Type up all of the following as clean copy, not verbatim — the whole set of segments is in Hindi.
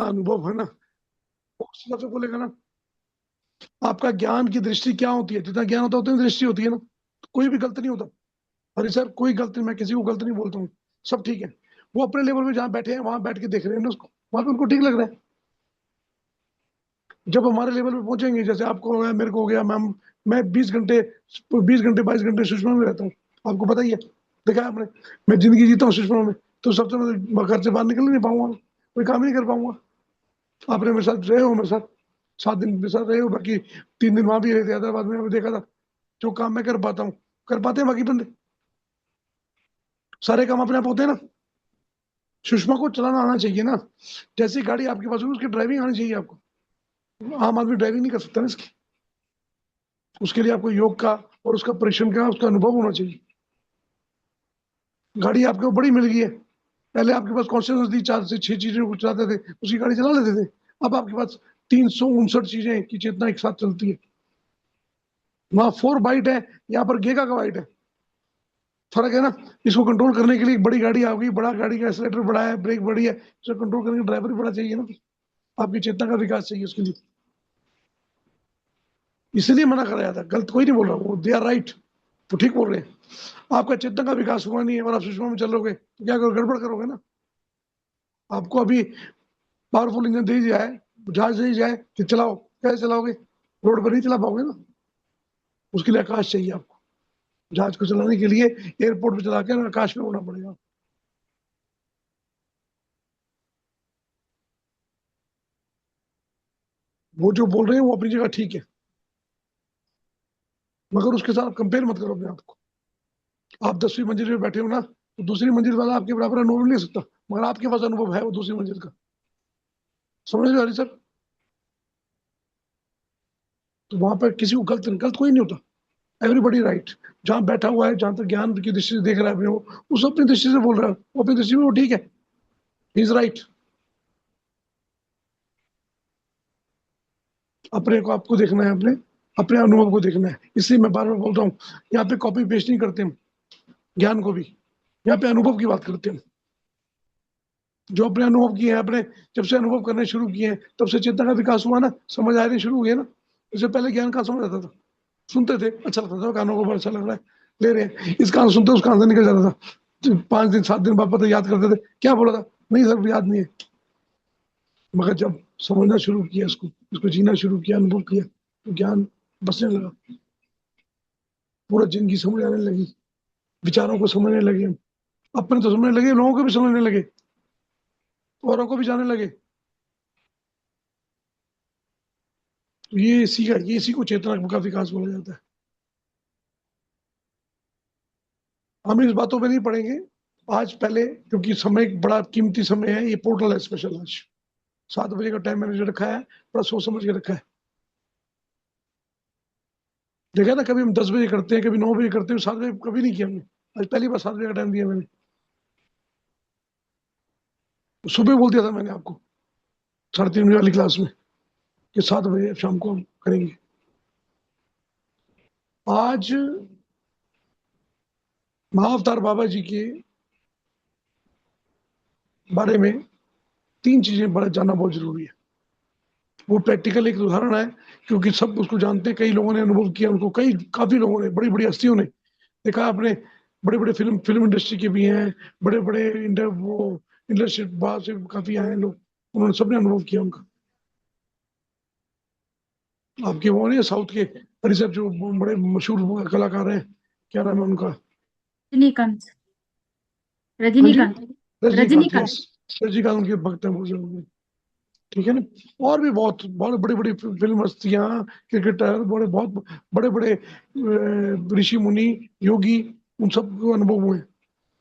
अनुभव है ना, उस हिसाब से बोलेगा ना। आपका ज्ञान की दृष्टि क्या होती है, जितना ज्ञान होता है उतनी दृष्टि होती है ना, तो कोई भी गलत नहीं होता। अरे सर कोई गलती, मैं किसी को गलत नहीं बोलता हूँ, सब ठीक है। वो अपने लेवल पे जहाँ बैठे हैं वहां बैठ के देख रहे हैं ना उसको, वहां पे उनको ठीक लग रहा है। जब हमारे लेवल पे पहुंचेंगे, जैसे आपको हो गया, मेरे को हो गया, मैम, मैं 20 घंटे, 20 घंटे 22 घंटे सुषमा में रहता हूँ, आपको पता ही है, देखा है आपने। मैं जिंदगी जीता हूँ सुषमा में, तो सबसे मैं घर से बाहर निकल नहीं पाऊंगा, कोई काम ही नहीं कर पाऊंगा। आपने मेरे साथ रहे हो, मेरे साथ 7 दिन मेरे साथ रहे हो, बाकी 3 दिन वहां भी रहे थे हैदराबाद में, मैंने देखा था जो काम मैं कर पाता हूँ, कर पाते हैं बाकी बंदे। सारे काम अपने आप होते हैं ना। सुषमा को चलाना आना चाहिए ना, जैसी गाड़ी आपके पास होगी उसकी ड्राइविंग आनी चाहिए आपको। आम आदमी ड्राइविंग नहीं कर सकता ना इसकी, उसके लिए आपको योग का और उसका परिश्रम का, उसका अनुभव होना चाहिए। गाड़ी आपको बड़ी मिल गई है, पहले आपके पास कॉन्शियसनेस थी, 4 से 6 चीजें को चलाते थे, उसकी गाड़ी चला लेते थे। अब आपके पास 359 चीजें की चेतना एक साथ चलती है। वहां 4 बाइट है, यहाँ पर गेगा का बाइट है, फर्क है ना। इसको कंट्रोल करने के लिए एक बड़ी गाड़ी आ गई, बड़ा गाड़ी का एक्सीलेटर बड़ा है, ब्रेक बड़ी है, इसको कंट्रोल करने का ड्राइवर भी बड़ा चाहिए ना। आपकी चेतना का विकास चाहिए उसके लिए, इसलिए मना कराया था। गलत कोई नहीं बोल रहा, वो दे आर राइट, तो ठीक बोल रहे हैं। आपका चेतना का विकास हुआ नहीं है और आप सुषमा में चलोगे तो क्या करोगे, गड़बड़ करोगे ना। आपको अभी पावरफुल इंजन दे दिया है, जहाज दे दिया है कि चलाओ, कैसे चलाओगे, रोड पर नहीं चला पाओगे ना। उसके लिए आकाश चाहिए आपको, जहाज को चलाने के लिए एयरपोर्ट पे चला के आकाश में उड़ना पड़ेगा। वो जो बोल रहे हैं वो अपनी जगह ठीक है, मगर उसके साथ कंपेयर मत करो अपने आप को। आप 10वीं मंजिल पे बैठे हो ना, तो दूसरी मंजिल वाला आपके बराबर अनुभव नहीं ले सकता, मगर आपके पास अनुभव है वो दूसरी मंजिल का। समझ रहे हो हरी सर। तो वहां पर किसी को गलत गलत कोई नहीं होता, एवरीबडी राइट। जहाँ बैठा हुआ है, जहां तक ज्ञान की दृष्टि से देख रहा है अपने वो, उस अपनी दृष्टि से बोल रहा है, वो अपनी दृष्टि में वो ठीक है, इज राइट। अपने को आपको देखना है, अपने अपने अनुभव को देखना है, इसलिए मैं बार बार बोल रहा हूँ, यहाँ पे कॉपी पेस्ट नहीं करते हम ज्ञान को भी, यहाँ पे अनुभव की बात करते हैं। जो अपने अनुभव किए हैं, अपने जब से अनुभव करने शुरू किए हैं तब से चेतना का विकास हुआ ना, समझ आने शुरू हुई है ना। इससे पहले ज्ञान कहाँ समझ आता था, सुनते थे अच्छा लगता था, कानों को बड़ा अच्छा लग रहा है, ले रहे हैं, इस कान सुनते उस कान से निकल जाता था, 5 दिन 7 दिन बाद पता याद करते थे क्या बोला था, नहीं सर याद नहीं है। मगर जब समझना शुरू किया, इसको इसको जीना शुरू किया, अनुभव किया, तो ज्ञान बसने लगा, पूरा जिंदगी समझ आने लगी, विचारों को समझने लगे हम, अपने तो समझने लगे, लोगों को भी समझने लगे, औरों को भी जानने लगे। तो ये इसी को चेतना का विकास बोला जाता है। हम इस बातों पे नहीं पढ़ेंगे आज, पहले, क्योंकि समय एक बड़ा कीमती समय है, ये पोर्टल है स्पेशल आज, 7 बजे का टाइम मैंने जो रखा है, बड़ा सोच समझ के रखा है। देखा ना, कभी हम 10 बजे करते हैं, कभी 9 बजे करते हैं, 7 बजे कभी नहीं किया हमने। आज पहली बार 7 बजे का टाइम दिया मैंने, सुबह बोल दिया था मैंने आपको 3:30 बजे वाली क्लास में कि 7 बजे शाम को हम करेंगे। आज महाअवतार बाबा जी के बारे में 3 चीजें बड़ा जानना बहुत जरूरी है। वो प्रैक्टिकल एक उदाहरण है, क्योंकि सब उसको जानते हैं, कई लोगों ने अनुभव किया उनको, कई काफी लोगों ने, बड़ी बड़ी हस्तियों ने देखा आपने, बड़े बड़े फिल्म फिल्म इंडस्ट्री के भी हैं, बड़े बड़े वो इंडस्ट्री बाहर से काफी आए हैं लोग, उन्होंने सबने अनुभव किया उनका। आपके वो नहीं साउथ के ऋषभ, जो बड़े मशहूर कलाकार हैं, क्या नाम है उनका। रजनीकांत। हाँ जी, रजनीकांत। रजनीकांत, रजनीकांत। यस, रजनीकांत उनके भक्त हैं बहुत जरूर, ठीक है ना। और भी बहुत बहुत बड़ी बड़ी फिल्म हस्तियां, क्रिकेटर, बड़े बहुत बड़े बड़े ऋषि मुनि, योगी, उन सबको अनुभव हुए।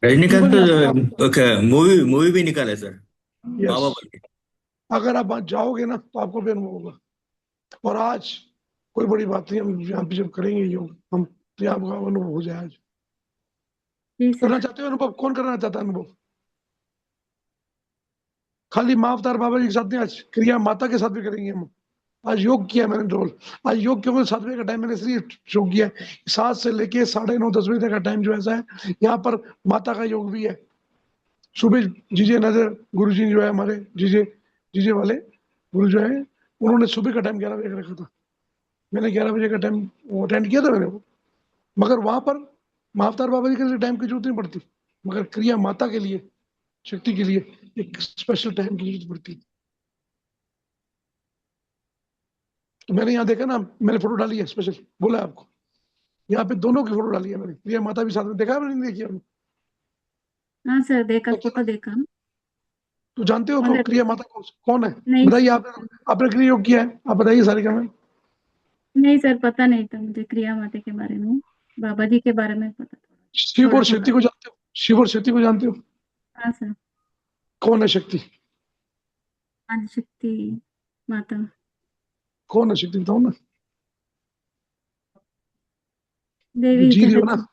रजनीकांत इवन तो एक मूवी मूवी भी निकाला है सर, यस, बाबा बन के। अगर आप वहां जाओगे ना तो आपको भी अनुभव होगा। और आज कोई बड़ी बात नहीं, हम यहाँ पे जब करेंगे योग हम, तो आपका अनुभव हो जाए आज। जी करना सर। चाहते हो अनुभव, कौन करना चाहता है अनुभव। खाली माँ अवतार बाबा जी के साथ नहीं, आज क्रिया माता के साथ भी करेंगे हम। आज योग किया मैंने रोल, आज योग क्योंकि 7 बजे का टाइम मैंने इसलिए शो किया है। 7 से लेके 9:30 10 बजे तक का टाइम जो ऐसा है, यहाँ पर माता का योग भी है। सुबह जीजे नजर गुरु जी जो है हमारे जीजे, जीजे वाले गुरु जो है, उन्होंने सुबह का टाइम 11 बजे का रखा था। मैंने 11 बजे का टाइम वो अटेंड किया था मैंने वो। मगर वहां पर महाअवतार बाबा जी के लिए टाइम की जरूरत नहीं पड़ती, मगर क्रिया माता के लिए, शक्ति के लिए एक स्पेशल टाइम की जरूरत पड़ती है। तो मैंने यहाँ देखा ना, मैंने फोटो डाली है स्पेशल, बोला है आपको, यहाँ पे दोनों की फोटो डाली है मैंने, क्रिया माता भी साथ में, देखा है मैंने, नहीं देखी आपने? हाँ सर, देखा, तो, फोटो देखा। तो जानते हो तो मगर क्रिया माता कौन है? नहीं, बताइए, आपने आपने क्रिया योग किया है, आप बताइए सारिका मैम। नहीं सर, पता नहीं था मुझे क्रिया माता के बारे में। बाबा जी के बारे में पता था, शिव थोड़ा और थोड़ा। शक्ति को जानते हो? शिव और शक्ति को जानते हो? हाँ सर। कौन है शक्ति? आदिशक्ति माता। कौन है शक्ति, बताओ ना। जो देवी जी रहे हो जगत ना,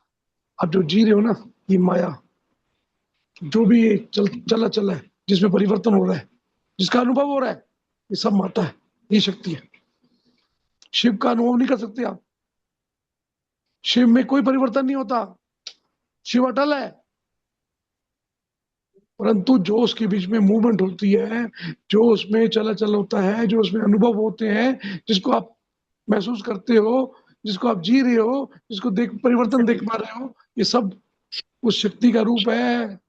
आप जो जी रहे हो ना, ये माया, जो भी ये चला चला है, जिसमें परिवर्तन हो रहा है, जिसका अनुभव हो रहा है, ये सब माता है, ये शक्ति है। शिव का अनुभव नहीं कर सकते आप। शिव में कोई परिवर्तन नहीं होता, शिव अटल है। परंतु जो उसके बीच में मूवमेंट होती है, जो उसमें चला चल होता है, जो उसमें अनुभव होते हैं, जिसको आप महसूस करते हो, जिसको आप जी रहे हो, जिसको देख परिवर्तन देख पा रहे हो, ये सब उस शक्ति का रूप है।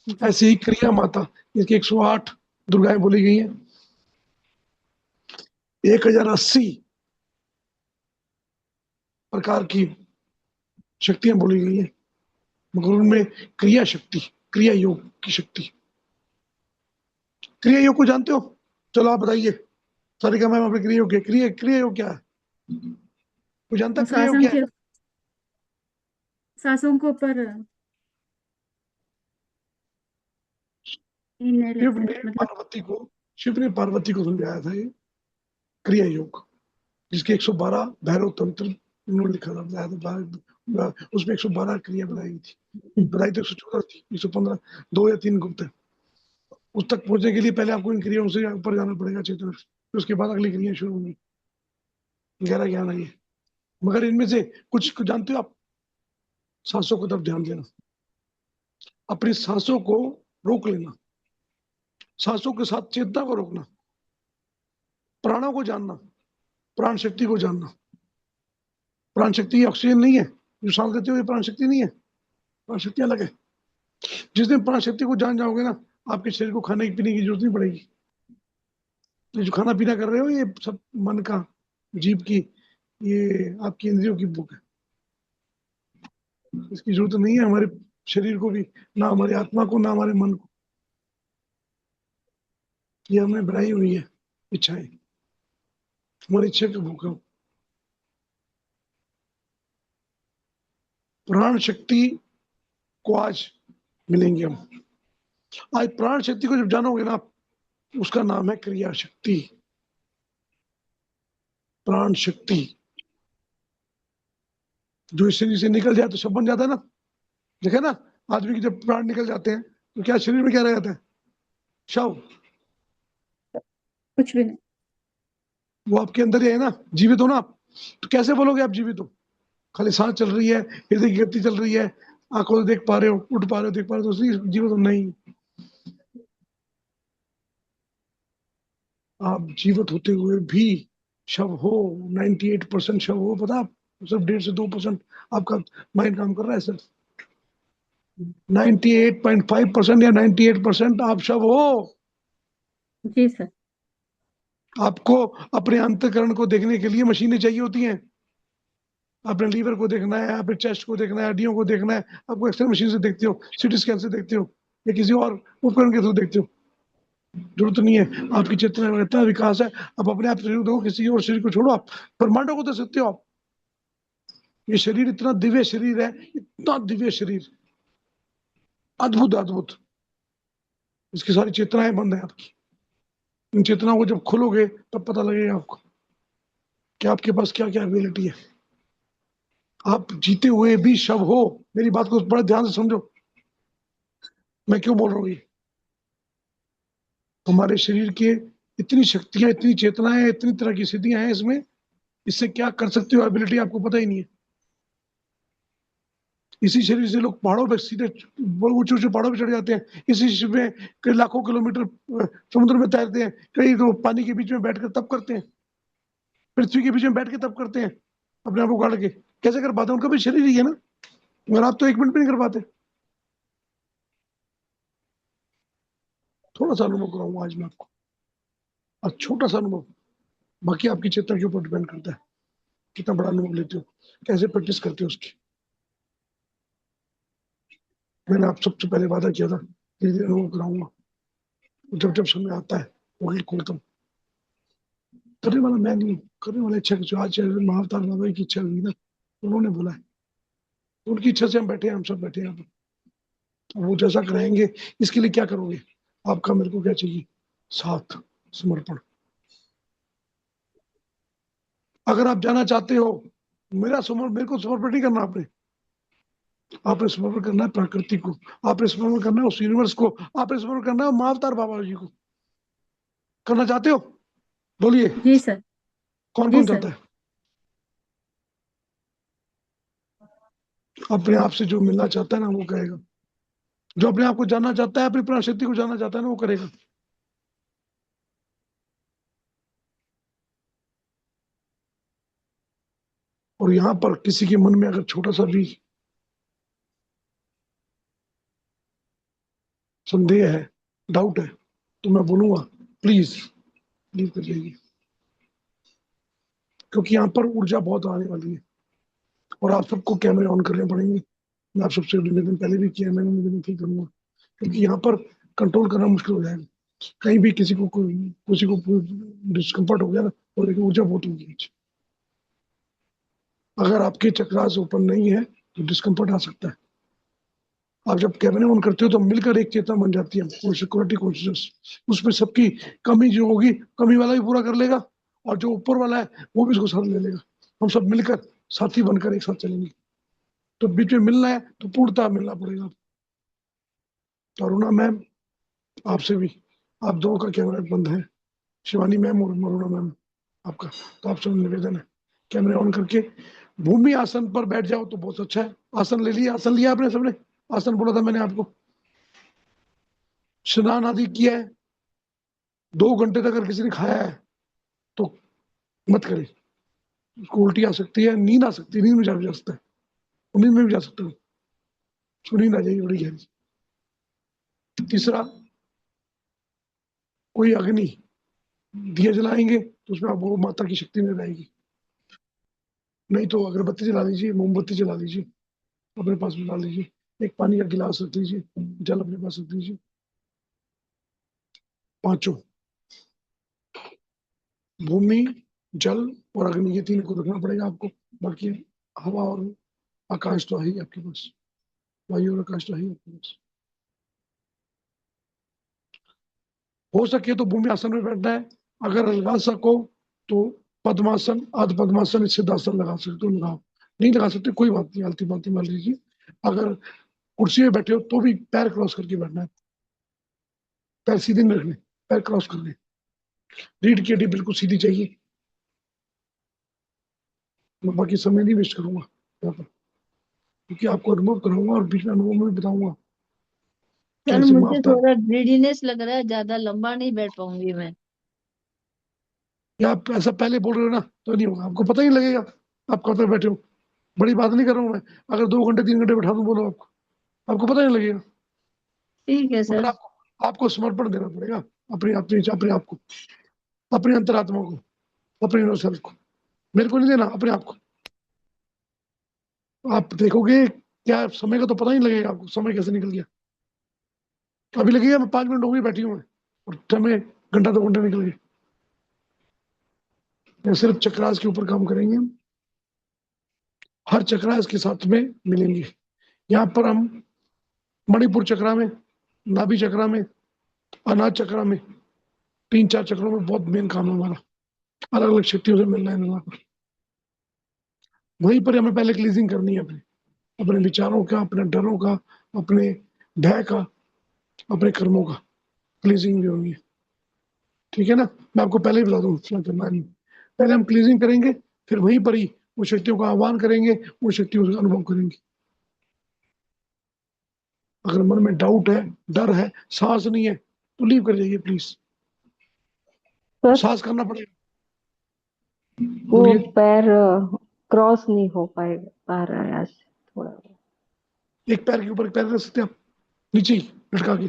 जी। ऐसे ही क्रिया माता, इसकी 108 दुर्गाएं बोली गई हैं, 1080 प्रकार की शक्तियां बोली गई हैं, मगर उनमें क्रिया शक्ति, क्रिया योग की शक्ति। क्रिया योग को जानते हो? चलो आप बताइए, सारिका मैम, आपने क्रिया योग किया, क्रिया योग क्या है? कोई जानता वो है क्रिया योग क्या है? सांसों के ऊपर निर्णय शिव लेते हैं, ने मतलब। पार्वती को शिव ने पार्वती को समझाया था ये क्रिया योग, जिसके 112 भैरव तंत्र उन्होंने लिखा था, बताया था। उसमें 112 क्रिया बताई गई थी, बताई तो 114 थी, 115 2 या 3 गुप्त है। उस तक पहुंचने के लिए पहले आपको इन क्रियाओं से ऊपर जाना पड़ेगा चेतना, फिर उसके बाद अगली क्रिया शुरू होंगी। गहरा ज्ञान है ये। मगर इनमें से कुछ जानते हो आप? सांसों को तरफ ध्यान देना, अपनी सांसों को रोक लेना, सांसों के साथ चेतना को रोकना, प्राणों को जानना, प्राण शक्ति को जानना। प्राण शक्ति ऑक्सीजन नहीं है, जो सांस लेते हो ये प्राण शक्ति नहीं है, प्राण शक्ति अलग है। जिस दिन प्राण शक्ति को जान जाओगे ना, आपके शरीर को खाने पीने की जरूरत नहीं पड़ेगी। ये जो खाना पीना कर रहे हो, ये सब मन का, जीव की, ये आपकी इंद्रियों की भूख है। इसकी जरूरत नहीं है हमारे शरीर को भी, ना हमारी आत्मा को, ना हमारे मन को। ये हमने बनाई हुई है इच्छाएं, हमारी इच्छा की भूख है। प्राण शक्ति को आज मिलेंगे हम। आज प्राण शक्ति को जब जानोगे ना, उसका नाम है क्रिया शक्ति। प्राण शक्ति जो इस शरीर से निकल जाए तो सब बन जाता है ना। देखे ना, आदमी के जब प्राण निकल जाते हैं तो क्या शरीर में क्या रह जाता है? शव। कुछ भी नहीं। वो आपके अंदर ही है ना, जीवित हो ना आप। तो कैसे बोलोगे आप जीवित हो? खाली सांस चल रही है, हृदय की गति चल रही है, आंखों से देख पा रहे हो, उठ पा रहे हो, देख पा रहे हो, तो उसकी जीवित हो नहीं। आप जीवित होते हुए भी शव हो, 98% शव हो, पता आप? सिर्फ 1.5 से 2% आपका माइंड काम कर रहा है सर। 98.5% या 98% आप शव हो। जी सर। आपको अपने अंतःकरण को देखने के लिए मशीनें चाहिए होती हैं। अपने लीवर को देखना है, अपने चेस्ट को देखना है, हड्डियों को देखना है, आपको एक्सरे मशीन से देखते हो, सीटी स्कैन से देखते हो, या किसी और उपकरण के थ्रू देखते हो। जरूरत नहीं है, आपकी चेतना में इतना विकास है, आप अपने आप शरीर दो, किसी और शरीर को छोड़ो, आप ब्रह्मांडों को दे सकते हो आप। ये शरीर इतना दिव्य शरीर है, इतना दिव्य शरीर, अद्भुत अद्भुत। इसकी सारी चेतनाएं बंद है आपकी। इन चेतनाओं को जब खोलोगे तब पता लगेगा आपको कि आपके पास क्या क्या एबिलिटी है। आप जीते हुए भी शव हो। मेरी बात को बड़े ध्यान से समझो, मैं क्यों बोल रहा हूँ ये। हमारे शरीर के इतनी शक्तियां, इतनी चेतनाएं, इतनी तरह की स्थितियां हैं इसमें, इससे क्या कर सकते हो एबिलिटी आपको पता ही नहीं है। इसी शरीर से लोग पहाड़ों पे सीधे ऊंचे ऊंचे पहाड़ों पे चढ़ जाते हैं, इसी शरीर में कई लाखों किलोमीटर समुद्र में तैरते हैं, कई तो पानी के बीच में बैठकर तप करते हैं, पृथ्वी के बीच में बैठ के तप करते हैं अपने आप को गाड़ के। कैसे कर पाते हैं? उनका भी शरीर ही है ना, मगर आप तो 1 मिनट भी नहीं कर पाते। थोड़ा सा अनुभव कराऊंगा आज मैं आपको, और छोटा सा अनुभव, बाकी आपकी चेतना के ऊपर डिपेंड करता है कितना बड़ा अनुभव लेते हो, कैसे प्रैक्टिस करते हो उसकी। मैंने आप सबसे पहले वादा किया था धीरे धीरे अनुभव कराऊंगा, जब जब समय आता है वही खोलता हूँ। करने वाला मैं नहीं हूँ, करने वाला इच्छा जो आज महाअवतार बाबा की इच्छा हुई ना, उन्होंने बोला है, उनकी इच्छा से हम बैठे हैं, हम सब बैठे हैं यहाँ पर। वो जैसा कराएंगे, इसके लिए क्या करोगे? आपका मेरे को क्या चाहिए? साथ, समर्पण। अगर आप जाना चाहते हो, मेरे को समर्पण नहीं करना आपने, आपने समर्पण करना है प्रकृति को, आपने समर्पण करना है उस यूनिवर्स को, आपने समर्पण करना है महाअवतार बाबा जी को। करना चाहते हो? बोलिए, जी सर। कौन जी कौन सर। चाहता है? अपने आप से जो मिलना चाहता है ना वो करेगा, जो अपने आप को जानना चाहता है, अपनी प्राणशक्ति को जानना चाहता है ना वो करेगा। और यहाँ पर किसी के मन में अगर छोटा सा भी संदेह है, डाउट है, तो मैं बोलूंगा प्लीज लीव कर जाइए, क्योंकि यहाँ पर ऊर्जा बहुत आने वाली है और आप सबको कैमरे ऑन करने पड़ेंगे। मैं आप सबसे निवेदन पहले भी किया, मैंने निवेदन फिर करूंगा, क्योंकि यहाँ पर कंट्रोल करना मुश्किल हो जाएगा। कहीं भी किसी को डिस्कम्फर्ट हो गया ना, तो देखिए ऊर्जा बहुत होगी। अगर आपके चक्रास ओपन नहीं है तो डिस्कम्फर्ट आ सकता है। आप जब कैमरे ऑन करते हो तो मिलकर एक चेतना बन जाती है, सिक्योरिटी कॉन्शियस। उसमें सबकी कमी जो होगी, कमी वाला भी पूरा कर लेगा, और जो ऊपर वाला है वो भी उसको साथ ले लेगा। हम सब मिलकर साथी बनकर एक साथ चलेंगे। तो बीच में मिलना है तो पूर्णता मिलना पड़ेगा। तो अरुणा मैम, आपसे भी, आप दोनों का कैमरा बंद है, शिवानी मैम और अरुणा मैम आपका, तो आपसे निवेदन है कैमरे ऑन करके भूमि आसन पर बैठ जाओ तो बहुत अच्छा है। आसन ले लिया, आसन लिया आपने सबने? आसन बोला था मैंने आपको। स्नान आदि किया है? 2 घंटे तक अगर किसी ने खाया है तो मत करे, उसको उल्टी आ सकती है, नींद आ सकती है, नींद में जा सकता है, नींद में भी जा सकता है, उसको नींद आ जाएगी बड़ी गहरी। तीसरा, कोई अग्नि दिया जलाएंगे तो उसमें आप वो माता की शक्ति में रहेगी। नहीं तो अगरबत्ती जला लीजिए, मोमबत्ती जला लीजिए, अपने पास में ला लीजिए, एक पानी का गिलास रख लीजिए, जल अपने पास रख लीजिए। पांचों, भूमि, जल और अग्नि, ये तीन को रखना पड़ेगा आपको। बाकी हवा और आकाश तो है ही आपके पास, वायु और आकाश तो है ही आपके पास। हो सके तो भूमि आसन में बैठना है, अगर लगा सको तो पद्मासन, अर्ध पद्मासन, सिद्धासन लगा सकते हो लगाओ, नहीं लगा सकते कोई बात नहीं, आलती पालती मान लीजिए। अगर कुर्सी में बैठे हो तो भी पैर क्रॉस करके बैठना है, पैर सीधे नहीं रखने, पैर क्रॉस करने, रीढ़ की हड्डी बिल्कुल सीधी चाहिए। मैं बाकी समय नहीं वेस्ट करूंगा यहाँ पर, क्योंकि आपको अनुभव कराऊंगा और बीच में अनुभव में बताऊंगा सर कैसे मुझे मापता। थोड़ा ग्रीडीनेस लग रहा है, ज्यादा लंबा नहीं बैठ पाऊंगी मैं। या आप ऐसा पहले बोल रहे हो ना तो नहीं होगा, आपको पता ही नहीं लगेगा आप कब तक बैठे हो। बड़ी बात नहीं कर रहा हूँ मैं, अगर 2 घंटे 3 घंटे बैठा दूं बोलो आपको, आपको पता नहीं लगेगा। ठीक है मगर सर। आपको समर्पण देना पड़ेगा अपने अपने आप को, अपनी अंतरात्मा को, अपने इनर सेल्फ को। मेरे को नहीं देना, अपने आप को। आप देखोगे क्या समय का तो पता ही नहीं लगेगा आपको, समय कैसे निकल गया। अभी लगेगा मैं 5 मिनट हो गई बैठी हूँ मैं, और समय घंटा 2 घंटे निकल गए। सिर्फ चक्रास के ऊपर काम करेंगे हम, हर चक्रास के साथ में मिलेंगे। यहाँ पर हम मणिपुर चक्रा में, नाभि चक्रा में, अनाज चक्रा में, 3-4 चक्रों में बहुत मेन काम है हमारा, अलग अलग शक्तियों से मिलना है वहां पर। वहीं पर हमें पहले क्लीजिंग करनी है अपने अपने विचारों का, अपने डरों का, अपने भय का, अपने कर्मों का क्लीजिंग भी होनी है। ठीक है ना? मैं आपको पहले ही बता दूं, इतना करना नहीं। पहले हम क्लीजिंग करेंगे, फिर वहीं पर ही उन शक्तियों का आह्वान करेंगे, उन शक्तियों का अनुभव करेंगे। अगर मन में डाउट है, डर है, साहस नहीं है, तो लीव कर जाइए प्लीज। सर साहस करना पड़ेगा। वो बोलिए। पैर क्रॉस नहीं हो पा रहा है आज थोड़ा। एक पैर के ऊपर एक पैर रख सकते हैं आप, नीचे ही लटका के।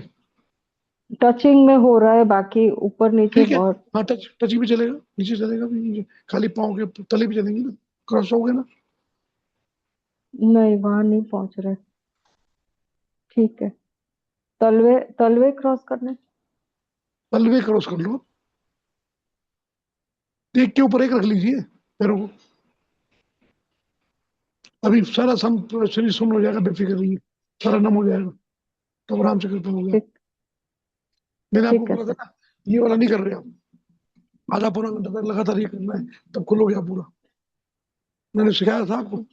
टचिंग में हो रहा है, बाकी ऊपर नीचे ठीक है, बहुत। हाँ टच टच भी चलेगा, नीचे चलेगा भी, नीचे खाली पाँव के तले भी चलेंगे ना, क्रॉस हो गए ना। नहीं, वहां नहीं पहुंच रहे। ठीक है, तलवे तलवे क्रॉस करने। तलवे क्रॉस कर लो, एक के ऊपर एक रख लीजिए पैरों को। अभी सारा शरीर सुन्न हो जाएगा, बेफिक्र रहिए, सारा नम हो जाएगा, तो आराम से कर पाओगे। ठीक। मैंने आपको ठीक है बोला सर। था ना, ये वाला नहीं कर रहे आप, आधा पौना घंटा तक लगातार ये करना है, तब खुलोगे आप पूरा। मैंने सिखाया था आपको।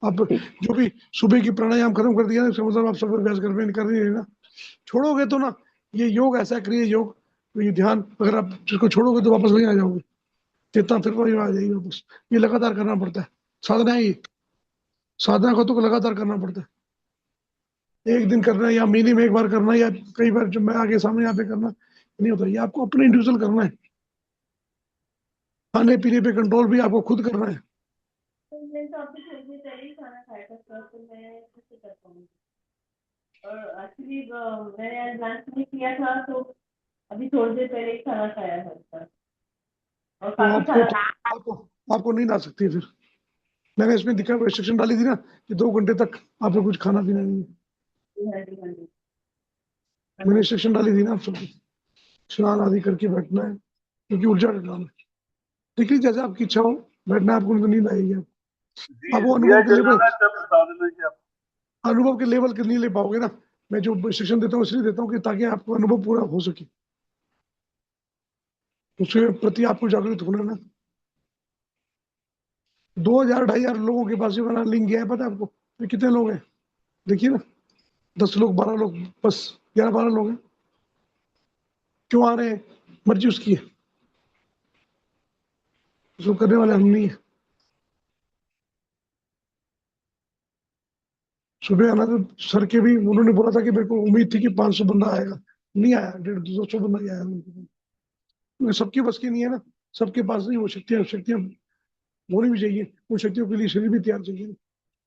आप ठीक। जो भी सुबह की प्राणायाम खत्म कर दिया ना, इसका मतलब आप सब अभ्यास कर रही है ना। छोड़ोगे तो ना, ये योग ऐसा है, क्रिय योग, तो ये ध्यान अगर आप जिसको छोड़ोगे तो वापस वहीं आ जाओगे, चेतना फिर वहीं आ जाएगी वापस। ये लगातार करना पड़ता है, साधना है ये, साधना को तो लगातार करना पड़ता है। एक दिन करना है या महीने में एक बार करना है या कई बार जब मैं आगे सामने यहाँ पे करना नहीं होता। ये आपको अपने इंडिविजुअल करना है। खाने पीने पे कंट्रोल भी आपको खुद करना है। मैं तो आपसे थोड़ी देर पहले ही खाना खाया था सर, तो मैं कैसे कर पाऊंगी। और एक्चुअली मैंने आज लंच नहीं किया था, तो अभी थोड़ी देर पहले ही खाना खाया है सर, और तो काफी आपको सारा। आपको आपको नींद आ सकती है फिर। मैंने इसमें दिखा रिस्ट्रिक्शन डाली थी ना कि 2 घंटे तक आपको कुछ खाना पीना नहीं है। मैंने रिस्ट्रिक्शन डाली थी ना आप सबको, स्नान आदि करके बैठना है, क्योंकि ऊर्जा का काम है। देखिए जैसे आपकी इच्छा हो बैठना है आपको, नहीं तो नींद आएगी आपको। आप वो अनुभव के लेवल के नहीं ले पाओगे ना। मैं जो रिस्ट्रिक्शन देता हूँ इसलिए देता हूँ कि ताकि आपको अनुभव पूरा हो सके, उसके प्रति आपको जागृत होना है ना। 2000 2500 लोगों के पास ये वाला लिंक गया है, पता है आपको ये कितने लोग हैं? देखिए ना, 10 लोग 12 लोग, बस 11 12 लोग हैं। क्यों आ रहे हैं? मर्जी उसकी है, उसको करने वाले हम नहीं है। सुबह आना तो सर के भी उन्होंने बोला था कि मेरे को उम्मीद थी कि 500 बंदा आएगा, नहीं आया, 150 200 बंदा ही आया उनके पास। क्योंकि सबकी बस की नहीं है ना, सबके पास नहीं वो शक्तियां शक्तियां होनी भी चाहिए, उन शक्तियों के लिए शरीर भी तैयार चाहिए।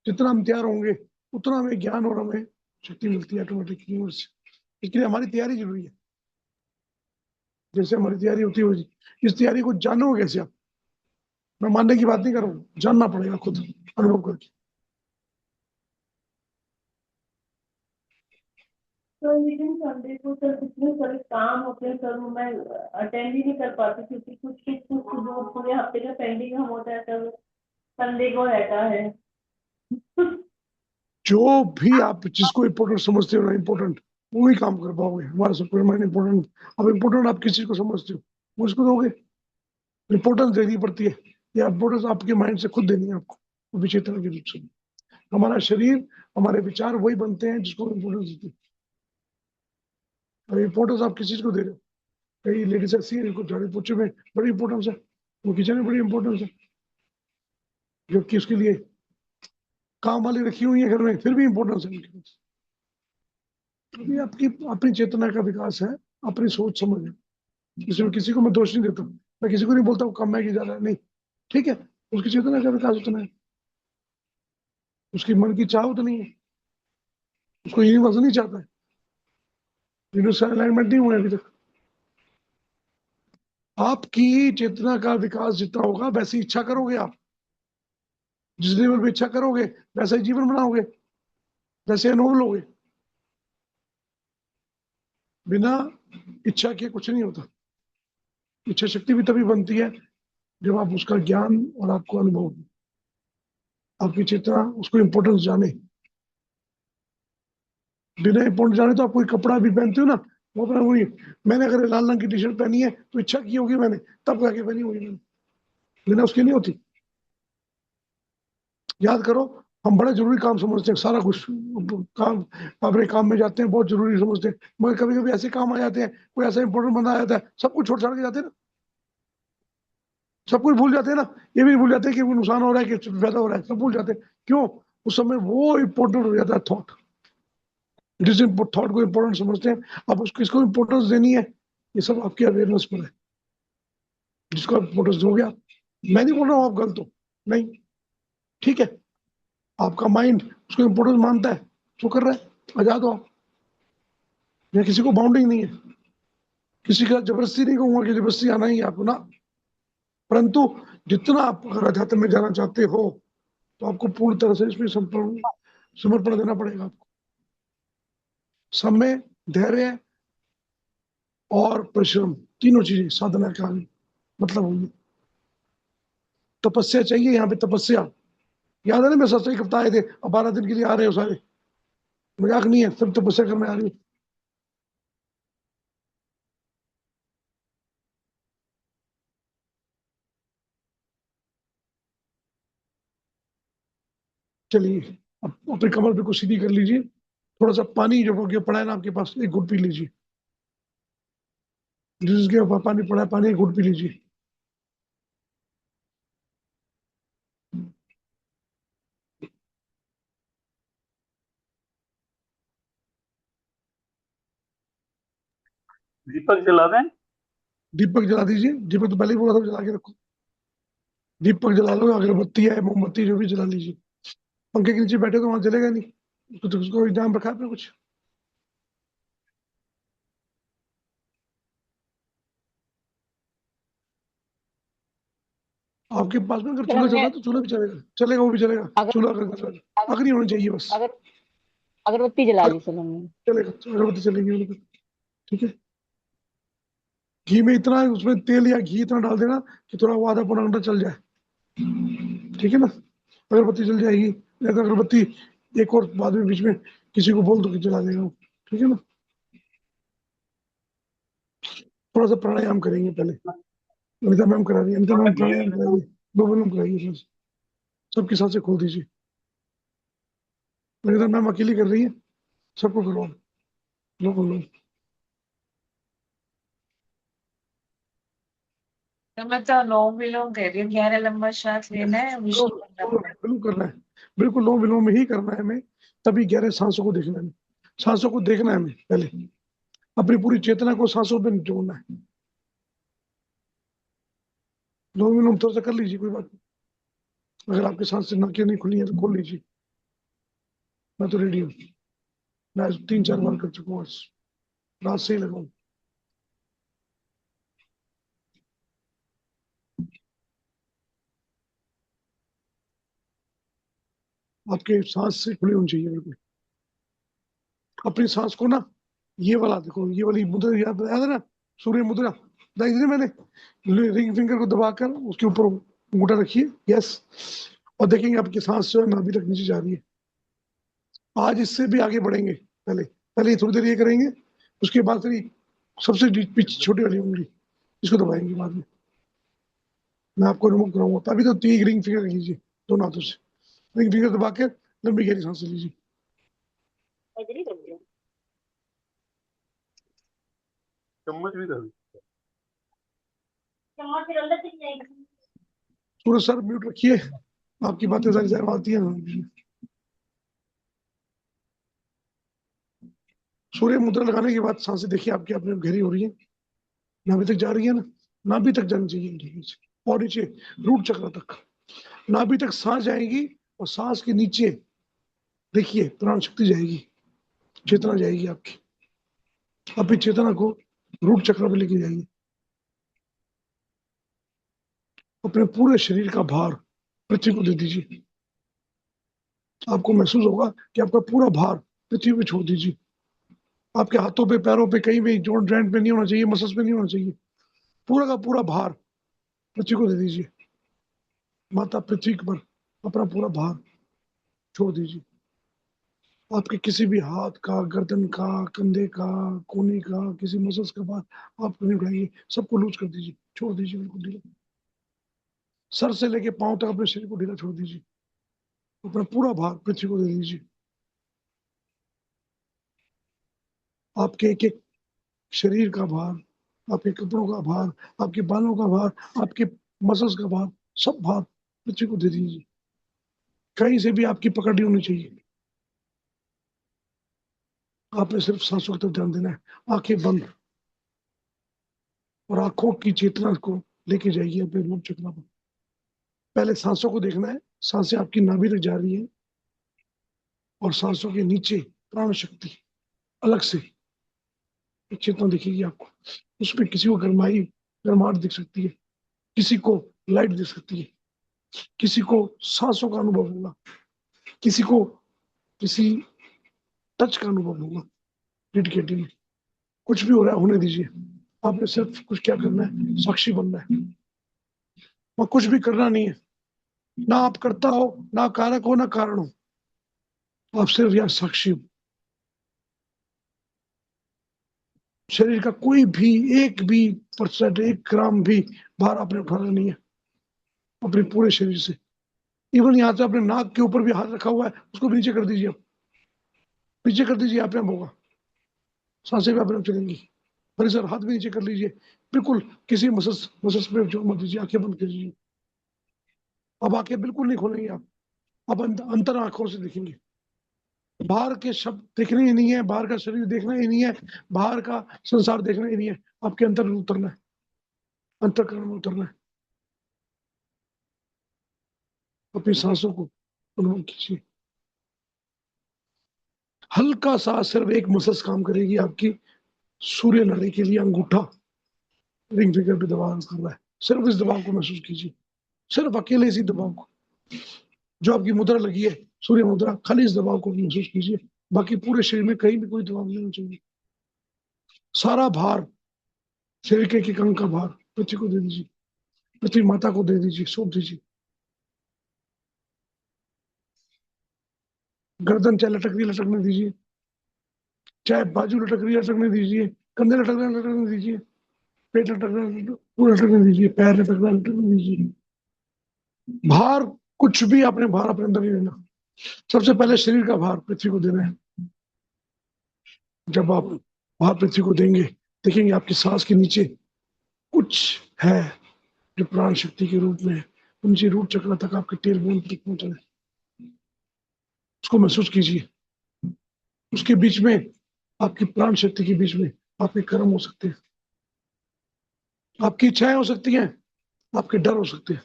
जितना हम तैयार होंगे उतना हमें ज्ञान और हमें शक्ति मिलती है ऑटोमेटिक यूनिवर्स से। इसके लिए हमारी तैयारी जरूरी है। जैसे हमारी तैयारी होती है इस तैयारी को जानोगे कैसे आप? मैं मानने की बात नहीं कर रहा हूँ, जानना पड़ेगा खुद अनुभव करके। तो लेकिन संडे को सर इतने सारे काम होते हैं सर, मैं अटेंड ही नहीं कर पाती, क्योंकि कुछ जो पूरे हफ्ते का पेंडिंग हम होता है सर, संडे को रहता है। जो भी आप जिसको इम्पोर्टेंट समझते हो ना, इम्पोर्टेंट वही काम कर पाओगे। हमारा सबको माइंड इम्पोर्टेंट, अब इम्पोर्टेंट आप किस चीज को समझते हो वो उसको दोगे। इम्पोर्टेंस देनी पड़ती है, या इम्पोर्टेंस आपके माइंड से खुद देनी है आपको, वो विचेतना के रूप से। हमारा शरीर, हमारे विचार वही बनते हैं जिसको इम्पोर्टेंस देते हैं। और इम्पोर्टेंस आप किस चीज को दे रहे हो? कई लेडीज ऐसी है जिनको झाड़ू पोछे में बड़ी इंपॉर्टेंस है, वो किचन में बड़ी इंपॉर्टेंस है, जबकि उसके लिए काम वाली रखी हुई है घर में, फिर भी इंपॉर्टेंस है उनके पास। अभी आपकी अपनी चेतना का विकास है, अपनी सोच समझ है। इसमें किसी को मैं दोष नहीं देता, मैं किसी को नहीं बोलता हूँ कम है कि ज्यादा है, नहीं। ठीक है, उसकी चेतना का विकास उतना है, उसकी मन की चाह उतनी है, उसको यूनिवर्स नहीं चाहता है, यूनिवर्स अलाइनमेंट नहीं हुआ है अभी तक। आपकी चेतना का विकास जितना होगा वैसी इच्छा करोगे आप, जिस लेवल पे इच्छा करोगे वैसा ही जीवन बनाओगे, वैसे अनुभव लोगे। बिना इच्छा के कुछ नहीं होता। इच्छा शक्ति भी तभी बनती है जब आप उसका ज्ञान और आपको अनुभव, आपकी चेतना उसको इम्पोर्टेंस जाने। बिना इम्पोर्टेंस जाने तो आप कोई कपड़ा भी पहनते हो ना, वो अपना वही, मैंने अगर लाल रंग की टी शर्ट पहनी है तो इच्छा की होगी मैंने, तब जाके पहनी होगी मैंने, बिना उसकी नहीं होती। याद करो, हम बड़ा जरूरी काम समझते हैं सारा कुछ, काम अपने काम में जाते हैं बहुत जरूरी समझते हैं, मगर कभी कभी ऐसे काम आ जाते हैं, कोई ऐसा इंपॉर्टेंट बंदा आ जाता है, सब कुछ छोड़ छाड़ के जाते हैं ना, सब कुछ भूल जाते हैं ना। ये भी नहीं भूल जाते कि वो नुकसान हो रहा है कि फायदा हो रहा है, सब भूल जाते हैं। क्यों? उस समय वो इंपॉर्टेंट हो जाता है थॉट, जिस थॉट को इम्पोर्टेंट समझते हैं आप उसको किसको इम्पोर्टेंस देनी है, ये सब आपकी अवेयरनेस पर है। जिसको आप इम्पोर्टेंस दोगे आप, मैं नहीं बोल रहा हूँ आप गलत हो, नहीं, ठीक है, आपका माइंड उसको इम्पोर्टेंस मानता है तो कर रहा है, आजाद हो आप। यहाँ किसी को बाउंडिंग नहीं है, किसी का जबरदस्ती नहीं कहूंगा कि जबरदस्ती आना ही है आपको ना, परंतु जितना आप अगर अध्यात्म में जाना चाहते हो तो आपको पूर्ण तरह से इसमें समर्पण देना पड़ेगा आपको। समय, धैर्य और परिश्रम, तीनों चीजें साधना का मतलब होगी। तपस्या चाहिए यहाँ पे, तपस्या। याद है ना, मैं सच एक हफ्ता आए थे, अब 12 दिन के लिए आ रहे हो सारे, मजाक नहीं है, सब तपस्या करने आ रही है। चलिए, अब अपने कमर पे को सीधी कर लीजिए, थोड़ा सा पानी जो हो पड़ा है ना आपके पास, एक घुट पी लीजिए, जिसके ऊपर पानी पड़ा है, पानी एक घुट पी लीजिए। दीपक जला दें? दीपक जला दीजिए, दीपक तो पहले ही बोला था जला के रखो। दीपक जला लो, अगरबत्ती है, मोमबत्ती जो भी जला लीजिए। पंखे के नीचे बैठे तो वहां जलेगा नहीं, तो उसको इंतजाम रखा आपने कुछ? आपके पास में अगर चूल्हा चल रहा है तो चूल्हा भी चलेगा, चलेगा, वो भी चलेगा, चूल्हा अगर आखिरी होनी चाहिए बस, अगरबत्ती जला दी चलो हमने। चलेगा, अगरबत्ती चलेगी, ठीक है। घी में इतना, उसमें तेल या घी इतना डाल देना कि थोड़ा वो आधा पौना घंटा चल जाए, ठीक है ना, अगरबत्ती जल जाएगी। नहीं तो अगरबत्ती एक और बाद में बीच में किसी को बोल दो कि जला देगा वो, ठीक है ना। थोड़ा सा प्राणायाम करेंगे पहले, अनिता मैम करा रही है, अनिता मैम प्राणायाम कराइए, 2 मिनट कराइए बस, सबकी सांसें खोल दीजिए। अनिता मैम अकेली कर रही है, सबको करवाओ, लो लो। तो मैं तो अनुलोम विलोम कह रही हूँ, गहरा लंबा श्वास लेना है, उसको करना है। बिल्कुल करना है, बिल्कुल लो विलोम में ही करना है हमें, तभी गहरे सांसों को देखना है, सांसों को देखना है हमें पहले, अपनी पूरी चेतना को सांसों पे जोड़ना है। लो विलोम थोड़ा सा कर लीजिए, कोई बात नहीं, अगर आपके सांस से नाकें नहीं खुली है तो खोल लीजिए, मैं तो रेडी हूँ, मैं 3-4 बार कर चुका हूँ, रात से ही लगाऊं। आपके सांस से खुली होनी चाहिए बिल्कुल। अपनी सांस को ना, ये वाला देखो, ये वाली मुद्रा याद याद है ना, सूर्य मुद्रा बताई थी ना मैंने, रिंग फिंगर को दबाकर उसके ऊपर अंगूठा रखिए, यस, और देखेंगे आपकी सांस जो है नाभि तक नीचे जा रही है। आज इससे भी आगे बढ़ेंगे, पहले पहले थोड़ी देर ये करेंगे, उसके बाद फिर सबसे पीछे छोटी वाली उंगली इसको दबाएंगे बाद में, मैं आपको रिमूव कराऊंगा। अभी तो 3 रिंग फिंगर लीजिए दोनों हाथों से, रिंग फिंगर दबा के लंबी गहरी सांस लीजिए। चम्मच भी डाल। सूरज सर म्यूट रखिए, आपकी बातें सारी सारी आती हैं। सूर्य मुद्रा लगाने के बाद सांसें देखिए आपकी अपने गहरी हो रही है, नाभि तक जा रही है ना, नाभि तक जानी चाहिए नीचे और नीचे, रूट चक्र तक, नाभि तक सांस जाएगी, और सांस के नीचे देखिए प्राण शक्ति जाएगी, चेतना जाएगी आपकी, अपनी चेतना को रूट चक्र पे लेके जाइए। अपने पूरे शरीर का भार पृथ्वी को दे दीजिए, आपको महसूस होगा कि आपका पूरा भार पृथ्वी पे छोड़ दीजिए। आपके हाथों पे, पैरों पे, कहीं भी जॉइंट जॉइंट पे नहीं होना चाहिए, मसल्स पे नहीं होना चाहिए, पूरा का पूरा भार पृथ्वी को दे दीजिए। माता पृथ्वी पर अपना पूरा भार छोड़ दीजिए। आपके किसी भी हाथ का, गर्दन का, कंधे का, कोहनी का, किसी मसल्स का भार आप नहीं उठाइए, सबको लूज कर दीजिए, छोड़ दीजिए बिल्कुल ढीला। सर से लेके पांव तक अपने शरीर को ढीला छोड़ दीजिए, अपना पूरा भार पृथ्वी को दे दीजिए। आपके एक एक शरीर का भार, आपके कपड़ों का भार, आपके बालों का भार, आपके मसल्स का भार, सब भार पृथ्वी को दे दीजिए। कहीं से भी आपकी पकड़ नहीं होनी चाहिए, आपने सिर्फ सांसों की तरफ ध्यान देना है, आंखें बंद, और आंखों की चेतना को लेके जाइए अपने रूप चक्र पर। पहले सांसों को देखना है, सांसें आपकी नाभि तक जा रही है, और सांसों के नीचे प्राण शक्ति अलग से एक चेतना दिखेगी आपको। उसमें किसी को गर्माहट दिख सकती है, किसी को लाइट दिख सकती है, किसी को सांसों का अनुभव होगा, किसी को किसी टच का अनुभव होगा। रीड के में कुछ भी हो रहा है होने दीजिए, आपने सिर्फ कुछ क्या करना है, साक्षी बनना है, और कुछ भी करना नहीं है। ना आप करता हो, ना कारक हो, ना कारण हो, आप सिर्फ यहाँ साक्षी हो। शरीर का कोई भी एक भी परसेंट, 1 ग्राम भी भार आपने उठाना नहीं है अपने पूरे शरीर से। इवन यहाँ से अपने नाक के ऊपर भी हाथ रखा हुआ है, उसको भी नीचे कर दीजिए, आप नीचे कर दीजिए, अपने आप होगा, सांसें भी अपने आप चलेंगी। फिर सर हाथ भी नीचे कर लीजिए, बिल्कुल किसी मसल्स पे जोर मत दीजिए, आंखें बंद कीजिए। अब आंखें बिल्कुल नहीं खोलेंगे आप, अब अंतर आंखों से देखेंगे। बाहर के शब्द देखने ही नहीं है, बाहर का शरीर देखना ही नहीं है, बाहर का संसार देखना ही नहीं है, आपके अंतर में उतरना है, अंतःकरण में उतरना है। अपनी सांसों को अनुभव कीजिए। हल्का सा सिर्फ एक मसल्स काम करेगी आपकी, सूर्य नाड़ी के लिए अंगूठा रिंग फिंगर पे दबाव कर रहा है, सिर्फ इस दबाव को महसूस कीजिए, सिर्फ अकेले इसी दबाव को, जो आपकी मुद्रा लगी है सूर्य मुद्रा, खाली इस दबाव को महसूस कीजिए। बाकी पूरे शरीर में कहीं भी कोई दबाव नहीं होना चाहिए। सारा भार, शरीर के एक अंग का भार पृथ्वी को दे दीजिए, पृथ्वी माता को दे दीजिए, सौंप दीजिए। गर्दन चाहे लटक रही लटकने दीजिए, चाहे बाजू लटक रही लटकने दीजिए, कंधे लटक रहे लटकने दीजिए, पेट लटक रहा पूरा लटकने दीजिए, पैर लटक रहा लटकने दीजिए। भार कुछ भी आपने भार अपने अंदर नहीं लेना, सबसे पहले शरीर का भार पृथ्वी को देना है। जब आप भार पृथ्वी को देंगे, देखेंगे आपकी सांस के नीचे कुछ है जो प्राण शक्ति के रूप में नीचे रूट चक्र तक आपके टेल बोन तक पहुंचा है, उसको महसूस कीजिए। उसके बीच में, आपकी प्राण शक्ति के बीच में आपके कर्म हो सकते हैं, आपकी इच्छाएं हो सकती हैं, आपके डर हो सकते हैं,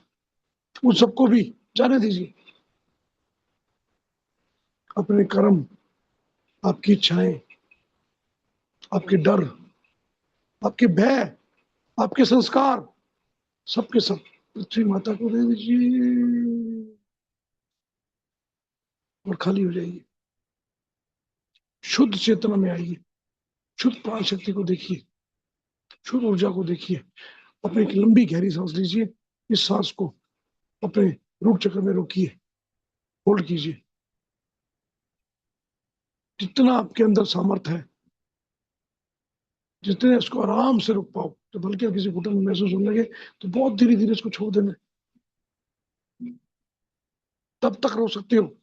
उन सबको भी जाने दीजिए। अपने कर्म, आपकी इच्छाएं, आपके डर, आपके भय, आपके संस्कार, सबके सब पृथ्वी माता को दे दीजिए और खाली हो जाइए। शुद्ध चेतना में आइए, शुद्ध प्राण शक्ति को देखिए, शुद्ध ऊर्जा को देखिए। अपनी एक लंबी गहरी सांस लीजिए, इस सांस को अपने रूट चक्र में रोकिए, होल्ड कीजिए। जितना आपके अंदर सामर्थ्य है, जितने इसको आराम से रोक पाओ, तो बल्कि किसी घुटन में महसूस होने लगे तो बहुत धीरे धीरे इसको छोड़ देना। तब तक रोक सकते हो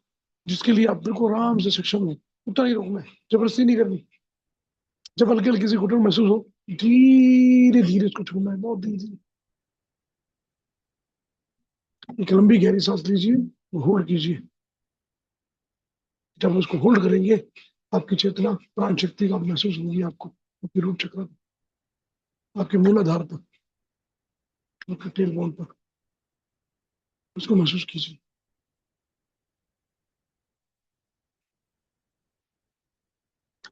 जिसके लिए आप बिल्कुल आराम से सक्षम हो, उतना ही रोकना है, जबरदस्ती नहीं करनी। जब हल्के हल्के किसी घुटन महसूस हो, धीरे धीरे इसको छोड़ना है, बहुत धीरे धीरे। एक लंबी गहरी सांस लीजिए, होल्ड कीजिए। जब उसको होल्ड करेंगे, आपकी चेतना प्राण शक्ति का महसूस होगी आपको, आपकी रूट चक्र, आपके मूलाधार पर, आपके टेल बोन पर, उसको महसूस कीजिए।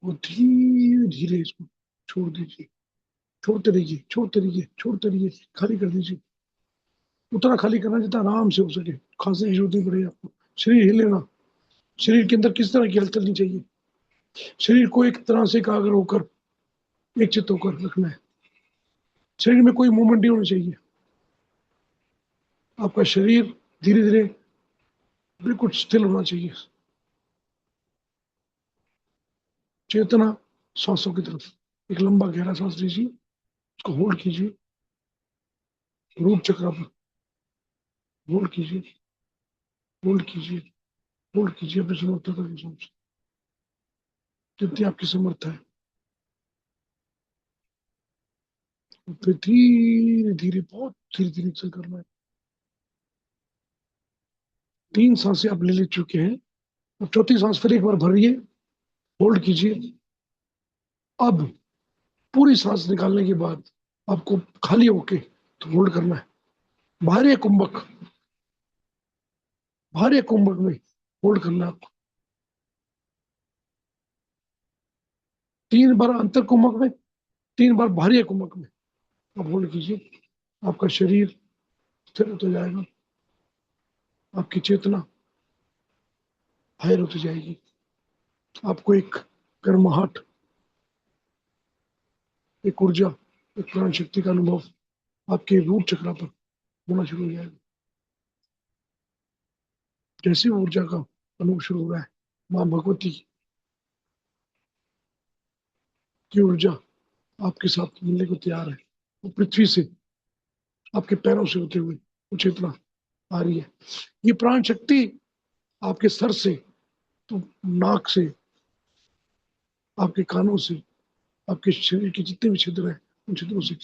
और धीरे धीरे इसको छोड़ दीजिए, छोड़ते रहिए, छोड़ते रहिए, छोड़ते रहिए, खाली कर दीजिए। उतना खाली करना जितना आराम से हो सके, खांसने की जरूरत नहीं पड़ेगी आपको। शरीर हिले ना, शरीर के अंदर किस तरह की हलचल नहीं चाहिए। शरीर को एक तरह से एकाग्र होकर, एक चित्त होकर रखना है। शरीर में कोई मूवमेंट नहीं होनी चाहिए। आपका शरीर धीरे धीरे बिल्कुल स्थिर होना चाहिए। चेतना सांसों की तरफ, एक लंबा गहरा सांस लीजिए, उसको होल्ड कीजिए, रूट चक्र पर होल्ड कीजिए, होल्ड कीजिए, होल्ड कीजिए अपनी समर्थता के हिसाब से, जितनी आपकी समर्थ है। फिर धीरे धीरे, बहुत धीरे धीरे चल करना है। 3 सांसें आप ले चुके हैं, अब चौथी सांस फिर एक बार भरिए, होल्ड कीजिए, अब पूरी सांस निकालने के बाद आपको खाली होके तो होल्ड करना है। बाहरी कुंभक, बाहरी कुंभक में होल्ड करना है आपको। 3 बार अंतर कुंभक में, 3 बार बाहरी कुंभक में आप होल्ड कीजिए। आपका शरीर स्थिर होता जाएगा, आपकी चेतना हायर होती जाएगी, आपको एक गर्माहट, एक ऊर्जा, एक प्राण शक्ति का अनुभव आपके रूट चक्र पर होना शुरू हो जाएगा। जैसे ऊर्जा का अनुभव शुरू हो रहा है, माँ भगवती की ऊर्जा आपके साथ मिलने को तैयार है। वो पृथ्वी से, आपके पैरों से होते हुए वो चेतना आ रही है। ये प्राण शक्ति आपके सर से, तो नाक से, आपके कानों से, आपके शरीर के जितने भी छिद्र हैं उन छिद्रों से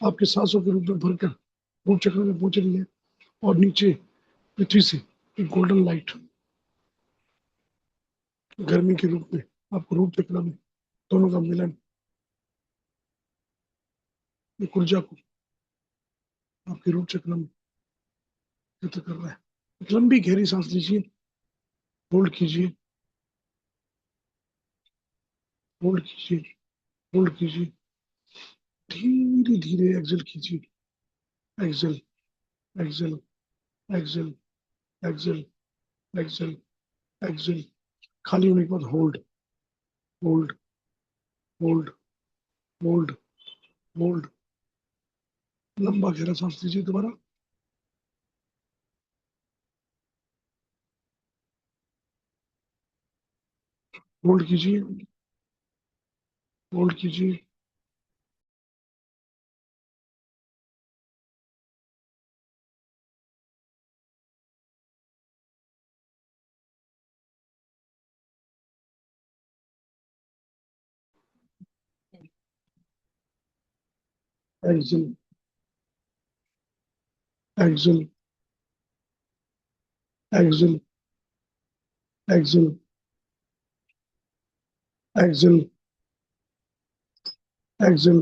आपके सांसों के रूप में भरकर रूट चक्र में पहुंच रही है। और नीचे पृथ्वी से एक गोल्डन लाइट गर्मी के रूप में आपको रूट चक्र में दोनों का मिलन एक ऊर्जा को आपके रूट चक्र में एकत्र कर रहा है। एक लंबी गहरी सांस लीजिए, होल्ड कीजिए, होल्ड कीजिए, होल्ड कीजिए, धीरे धीरे एक्सेल कीजिए। Exhale, exhale, exhale, exhale, exhale, exhale. खाली होने के बाद hold, hold, hold, hold, hold. लंबा गहरा सांस लीजिए दोबारा। होल्ड कीजिए, होल्ड कीजिए, exhale, exhale, exhale, exhale, exhale, exhale,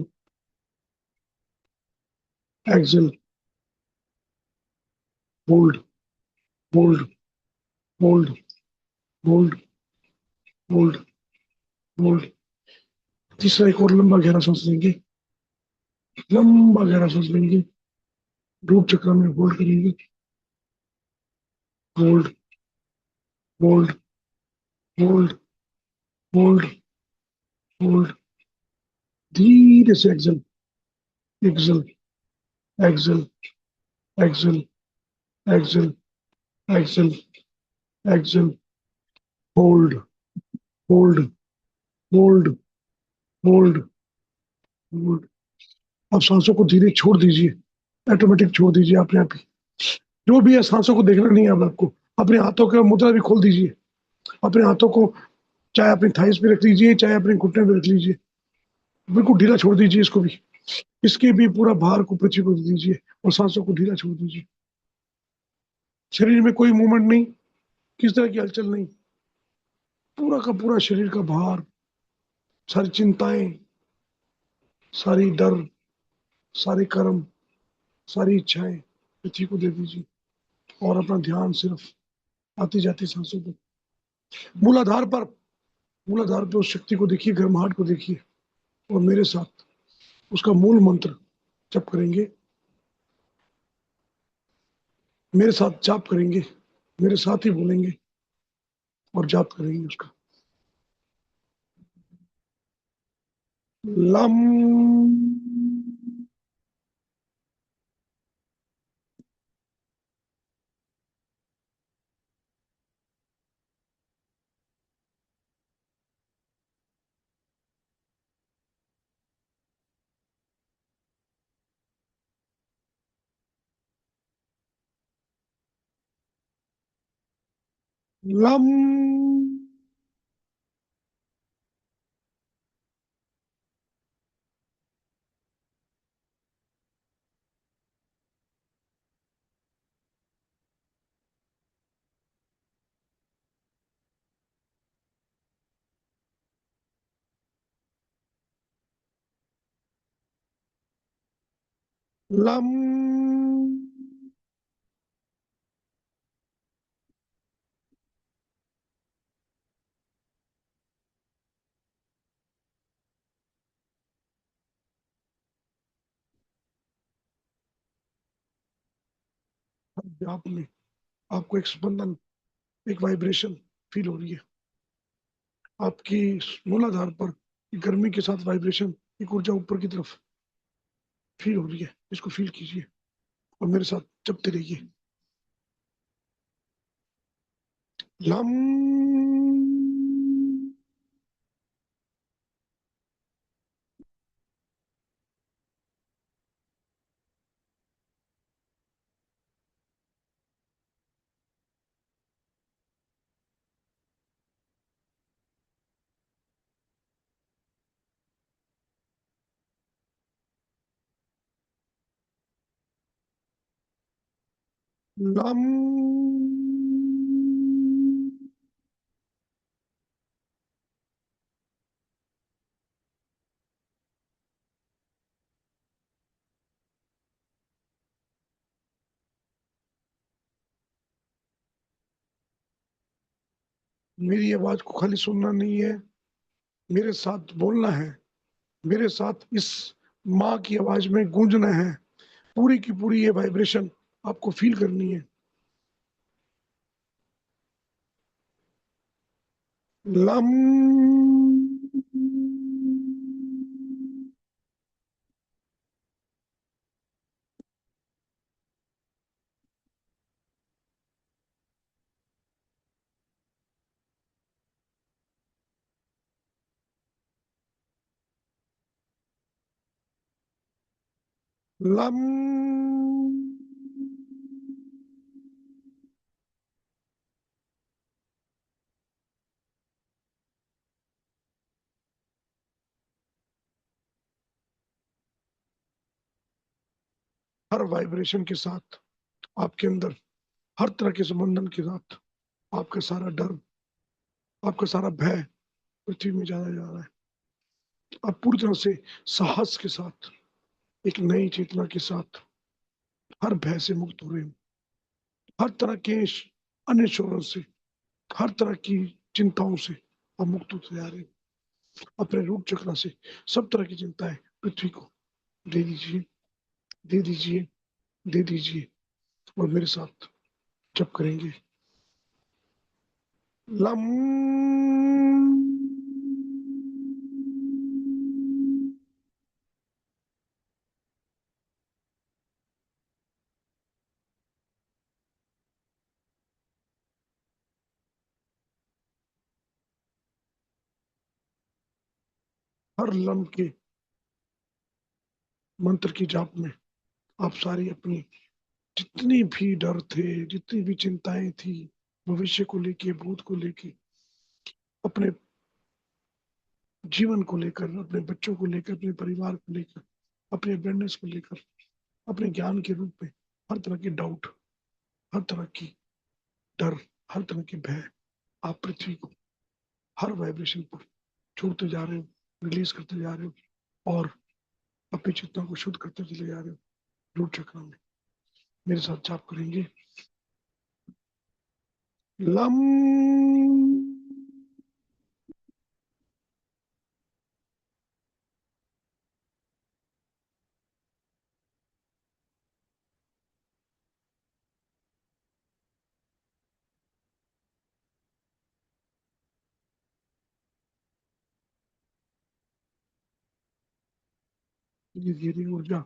exhale. Hold, hold, hold, hold, hold, hold. तीसरा एक और लंबा गहरा सांस लेंगे, लंबा गहरा सांस लेंगे, रूट चक्र में होल्ड करेंगे। Hold, hold, hold, hold, hold. धीरे से exhale, exhale, exhale, exhale, exhale, exhale, exhale. Hold, hold, hold, hold, hold. अब सांसों को धीरे छोड़ दीजिए, ऑटोमेटिक छोड़ दीजिए अपने आप ही। जो भी है सांसों को देखना नहीं है अब आपको। अपने हाथों का मुद्रा भी खोल दीजिए। अपने हाथों को चाहे अपनी थाइस पे रख लीजिए, चाहे अपने घुटने पे रख लीजिए। बिल्कुल ढीला छोड़ दीजिए इसको भी। इसके भी पूरा भार को पृथ्वी को दे दीजिए और सांसों को ढीला छोड़ दीजिए। शरीर में कोई मूवमेंट नहीं, किस तरह की हलचल नहीं। पूरा का पूरा शरीर का भार, सारी चिंताएं, सारी डर, सारे कर्म, सारी इच्छाएं पृथ्वी को दे दीजिए और अपना ध्यान सिर्फ आती जाती सांसों पर, मूलाधार पर, मूलाधार पर उस शक्ति को देखिए, गर्माहट को देखिए और मेरे साथ उसका मूल मंत्र जप करेंगे। मेरे साथ जाप करेंगे, मेरे साथ ही बोलेंगे और जाप करेंगे उसका। Lump lump. लम। आप में आपको एक स्पंदन, एक वाइब्रेशन फील हो रही है। आपकी मूलाधार पर गर्मी के साथ वाइब्रेशन, एक ऊर्जा ऊपर की तरफ फील हो रही है। इसको फील कीजिए और मेरे साथ जपते रहिए। लम। लम। मेरी आवाज को खाली सुनना नहीं है, मेरे साथ बोलना है। मेरे साथ इस माँ की आवाज में गूंजना है। पूरी की पूरी ये वाइब्रेशन आपको फील करनी है। लम। लम। हर वाइब्रेशन के साथ आपके अंदर, हर तरह के संबंधन के साथ, आपका सारा डर, आपका सारा भय पृथ्वी में जाया जा रहा है। आप पूरी तरह से साहस के साथ, एक नई चेतना के साथ हर भय से मुक्त हो रहे हो। हर तरह के अन्य से, हर तरह की चिंताओं से आप मुक्त होते जा रहे हो। अपने रूट चक्र से सब तरह की चिंताएं पृथ्वी को दे दीजिए, दे दीजिए, दे दीजिए। और मेरे साथ जप करेंगे। लम। हर लम के मंत्र की जाप में आप सारी अपनी जितनी भी डर थे, जितनी भी चिंताएं थी, भविष्य को लेके, भूत को लेके, अपने जीवन को लेकर, अपने बच्चों को लेकर, अपने परिवार को लेकर, अपने अवेयरनेस को लेकर, अपने ज्ञान के रूप में हर तरह के डाउट, हर तरह की डर, हर तरह के भय आप पृथ्वी को हर वाइब्रेशन पर छोड़ते जा रहे हो, रिलीज करते जा रहे हो और अपनी चेतना को शुद्ध करते चले जा रहे हो। रूट चक्र में मेरे साथ जाप करेंगे। लम। ये धीरे ऊर्जा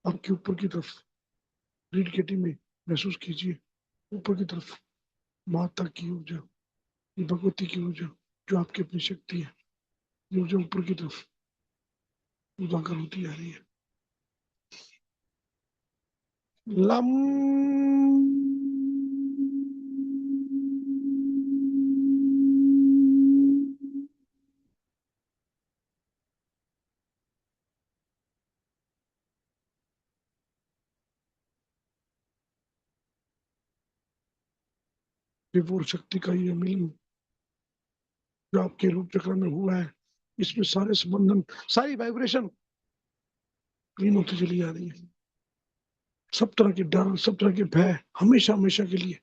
आपके ऊपर की तरफ रीढ़ की हड्डी में महसूस कीजिए। ऊपर की तरफ माता की ऊर्जा, ये भगवती की ऊर्जा जो आपकी अपनी शक्ति है, ये ऊर्जा ऊपर की तरफ उजागर होती जा रही है। लम। विभोर शक्ति का ये मिलन जो आपके रूप चक्र में हुआ है, इसमें सारे संबंधन, सारी वाइब्रेशन क्लीन होती चली जा रही है। सब तरह के डर, सब तरह के भय हमेशा हमेशा के लिए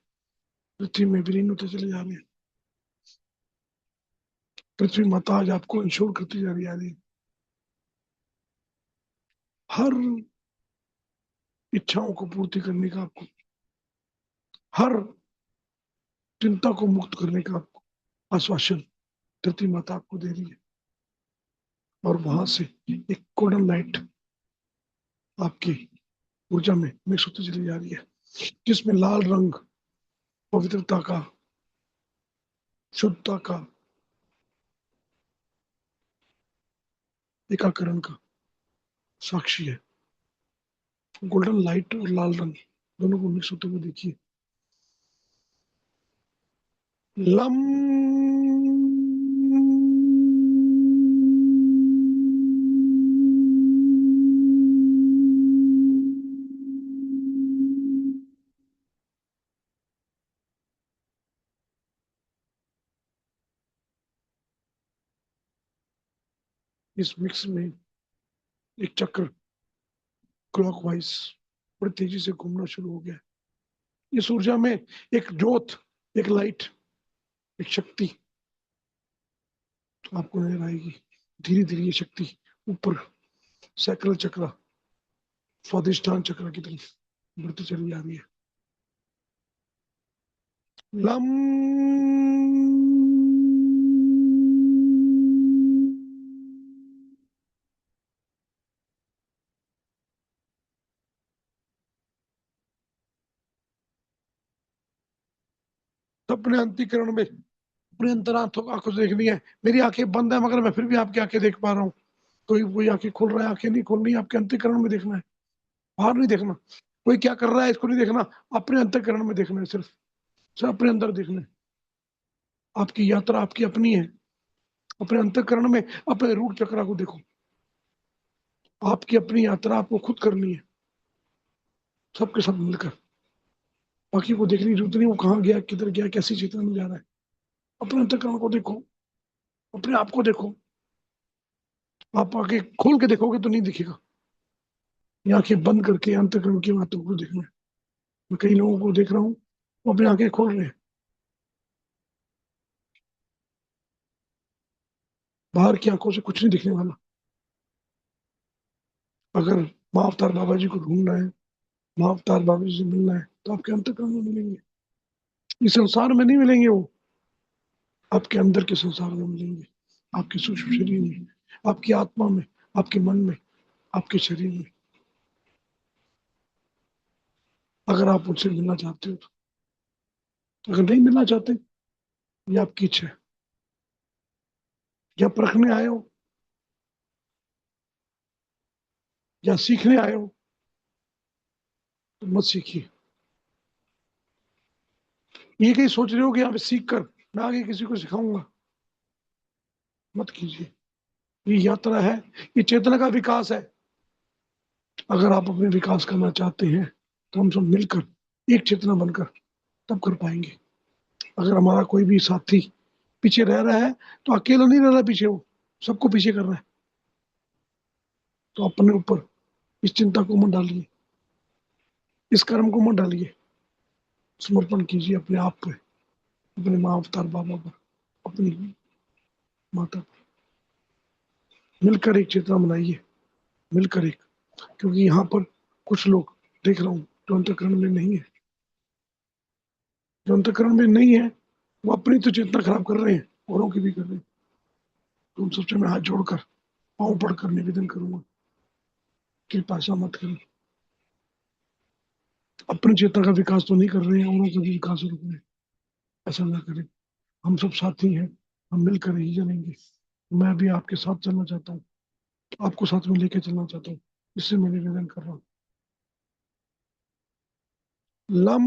पृथ्वी में विलीन होते चले जा रहे हैं। पृथ्वी माता आज आपको इंश्योर करती जा रही है। हर इच्छाओं को पूर्ति करने का आपको, हर चिंता को मुक्त करने का आपको आश्वासन धरती माता आपको दे रही है। और वहां से एक गोल्डन लाइट आपकी ऊर्जा में मिक्स होती चली जा रही है, जिसमें लाल रंग पवित्रता का, शुद्धता का, एकाकरण का साक्षी है। गोल्डन लाइट और लाल रंग दोनों को मिक्स होते हुए देखिए। लम इस मिक्स में एक चक्र क्लॉकवाइज बड़ी तेजी से घूमना शुरू हो गया। इस ऊर्जा में एक ज्योत, एक लाइट, एक शक्ति आपको नजर आएगी। धीरे धीरे ये शक्ति ऊपर सैक्रल चक्र, स्वादिष्ठान चक्र की तरफ बढ़ती चली जा रही है। लम अपने अंतःकरण में, अपने आंखों से देखनी है। मेरी आंखें बंद है मगर मैं फिर भी आपकी आंखें देख पा रहा हूँ। कोई आंखें खोल रहा है, आंखें नहीं खोलनी, आपके अंतःकरण में देखना है, बाहर नहीं देखना। कोई क्या कर रहा है इसको नहीं देखना, अपने अंतःकरण में देखना है। सिर्फ अपने अंदर देखना है। आपकी यात्रा आपकी अपनी है। अपने अंतःकरण में अपने रूट चक्र को देखो। आपकी अपनी यात्रा आपको खुद करनी है, सबके सब मिलकर। बाकी को देखने की जरूरत नहीं, वो कहाँ गया, किधर गया, कैसी चेतना में जा रहा है। अपने अंतःकरण को देखो, अपने आप को देखो। आप आगे खोल के देखोगे तो नहीं दिखेगा। ये आंखें बंद करके अंतःकरण की बातों को देखना है। मैं कई लोगों को देख रहा हूँ, वो अपनी आंखें खोल रहे हैं। बाहर की आंखों से कुछ नहीं दिखने वाला। अगर माँ अवतार बाबा जी को ढूंढना है, माँ अवतार बाबा जी से मिलना है, तो आपके अंतःकरण में मिलेंगे। इस संसार में नहीं मिलेंगे, वो आपके अंदर के संसार में मिलेंगे, आपके सूक्ष्म शरीर में, आपकी आत्मा में, आपके मन में, आपके शरीर में। अगर आप उनसे मिलना चाहते हो तो। अगर नहीं मिलना चाहते, ये आपकी इच्छा है। या परखने आए हो या सीखने आए हो, तो मत सीखिए। ये कहीं सोच रहे हो कि यहाँ पे सीख कर मैं आगे किसी को सिखाऊंगा, मत कीजिए। ये यात्रा है, ये चेतना का विकास है। अगर आप अपने विकास करना चाहते हैं तो हम सब मिलकर एक चेतना बनकर तब कर पाएंगे। अगर हमारा कोई भी साथी पीछे रह रहा है तो अकेला नहीं रह रहा पीछे, वो सबको पीछे कर रहा है। तो अपने ऊपर इस चिंता को मत डालिए, इस कर्म को मत डालिए। समर्पण कीजिए अपने आप पे, अपने माँ अवतार बाबा पर, अपनी माता पर। मिलकर एक चेतना बनाइए, मिलकर एक। क्योंकि यहाँ पर कुछ लोग देख रहा हूँ जो अंतःकरण में नहीं है। जो अंतःकरण में नहीं है वो अपनी तो चेतना खराब कर रहे हैं, औरों की भी कर रहे हैं। तो उन सबसे मैं हाथ जोड़कर पाँव पड़कर निवेदन करूंगा, कृपा ऐसा मत करें। अपनी चेतना का विकास तो नहीं कर रहे हैं, औरों का भी विकास रोक रहे हैं। ऐसा ना करें। हम सब साथी हैं, हम मिलकर ही चलेंगे। मैं भी आपके साथ चलना चाहता हूँ, आपको साथ में लेके चलना चाहता हूँ। इससे मैं निवेदन कर रहा हूँ। लम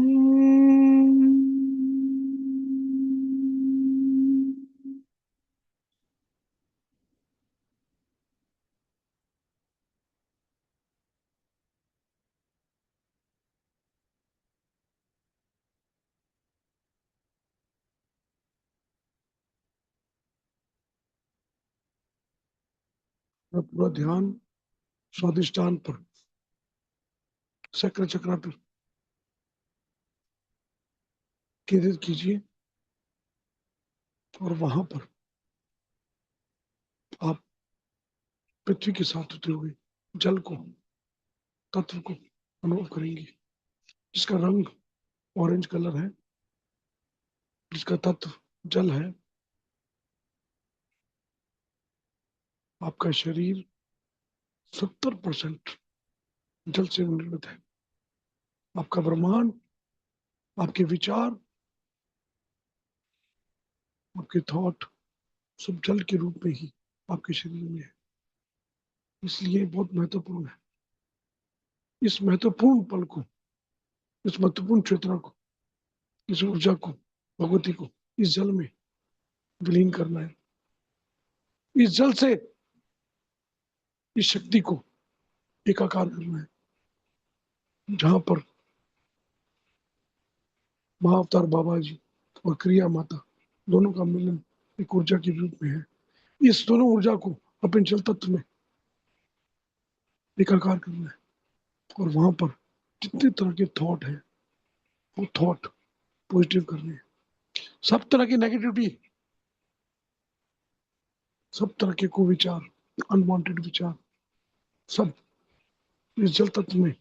पूरा ध्यान स्वादिष्टान पर सैक्रा चक्रा पे केंद्रित कीजिए और वहां पर आप पृथ्वी के साथ होते हुए जल को, तत्व को अनुभव करेंगे, जिसका रंग ऑरेंज कलर है, जिसका तत्व जल है। आपका शरीर 70% जल से निर्मित है। आपका ब्रह्मांड, आपके विचार, आपके थॉट सब जल के रूप में ही आपके शरीर में है। इसलिए बहुत महत्वपूर्ण है। इस महत्वपूर्ण पल को, इस महत्वपूर्ण चेतना को, इस ऊर्जा को, भगवती को इस जल में विलीन करना है। इस जल से इस शक्ति को एकाकार करना है, जहां पर महाअवतार बाबा जी और क्रिया माता दोनों का मिलन एक ऊर्जा के रूप में है। इस दोनों ऊर्जा को अपने जल तत्व में एकाकार करना है और वहां पर जितने तरह के थॉट है वो थॉट पॉजिटिव करने हैं। सब तरह की नेगेटिविटी, सब तरह के कुविचार, अनवांटेड विचार सब इस जल तत्व में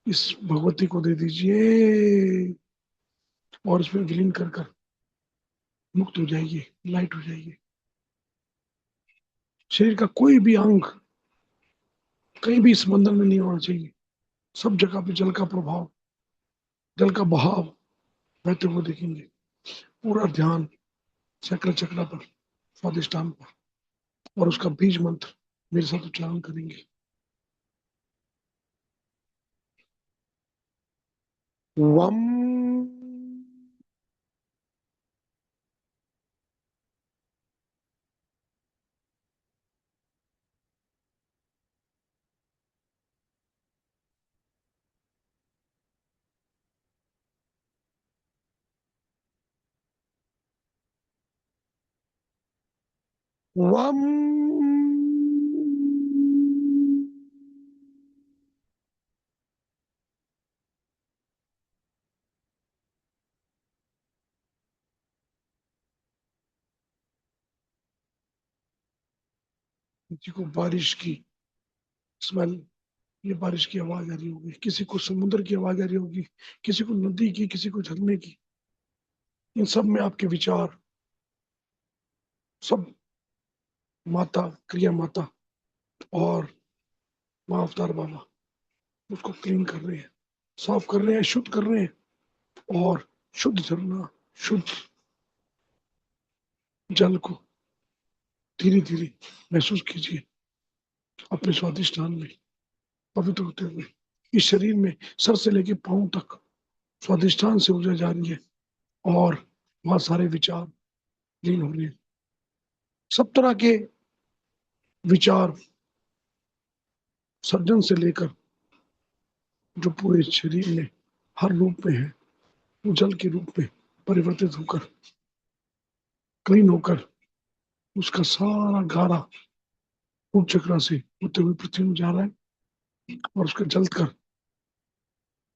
इस भगवती को दे दीजिए और इसमें विलीन कर कर मुक्त हो जाइए, लाइट हो जाइए। शरीर का कोई भी अंग कहीं भी इस बंधन में नहीं होना चाहिए। सब जगह पे जल का प्रभाव, जल का बहाव बहते हुए देखेंगे। पूरा ध्यान चक्र चक्र पर, स्वादिष्टान पर, और उसका बीज मंत्र मेरे साथ उच्चारण करेंगे। वम वम किसी को बारिश की स्मेल, ये बारिश की आवाज आ रही होगी, किसी को समुद्र की आवाज आ रही होगी, किसी को नदी की, किसी को झरने की। इन सब में आपके विचार सब माता, क्रिया माता और माँ अवतार बाबा उसको क्लीन कर रहे हैं, साफ कर रहे हैं, शुद्ध कर रहे हैं। और शुद्ध झरना, शुद्ध जल को धीरे धीरे महसूस कीजिए अपने स्वादिष्टान में पवित्र होते हुए। इस शरीर में सर से लेकर पांव तक स्वादिष्टान से ऊर्जा जा रही है और वहां सारे विचार लीन हो रहे हैं। सब तरह के विचार सर्जन से लेकर जो पूरे शरीर में हर रूप में है वो जल के रूप में परिवर्तित होकर, क्लीन होकर, उसका सारा गारा रूप चक्रा से होते हुए पृथ्वी में जा रहा है और उसका जल कर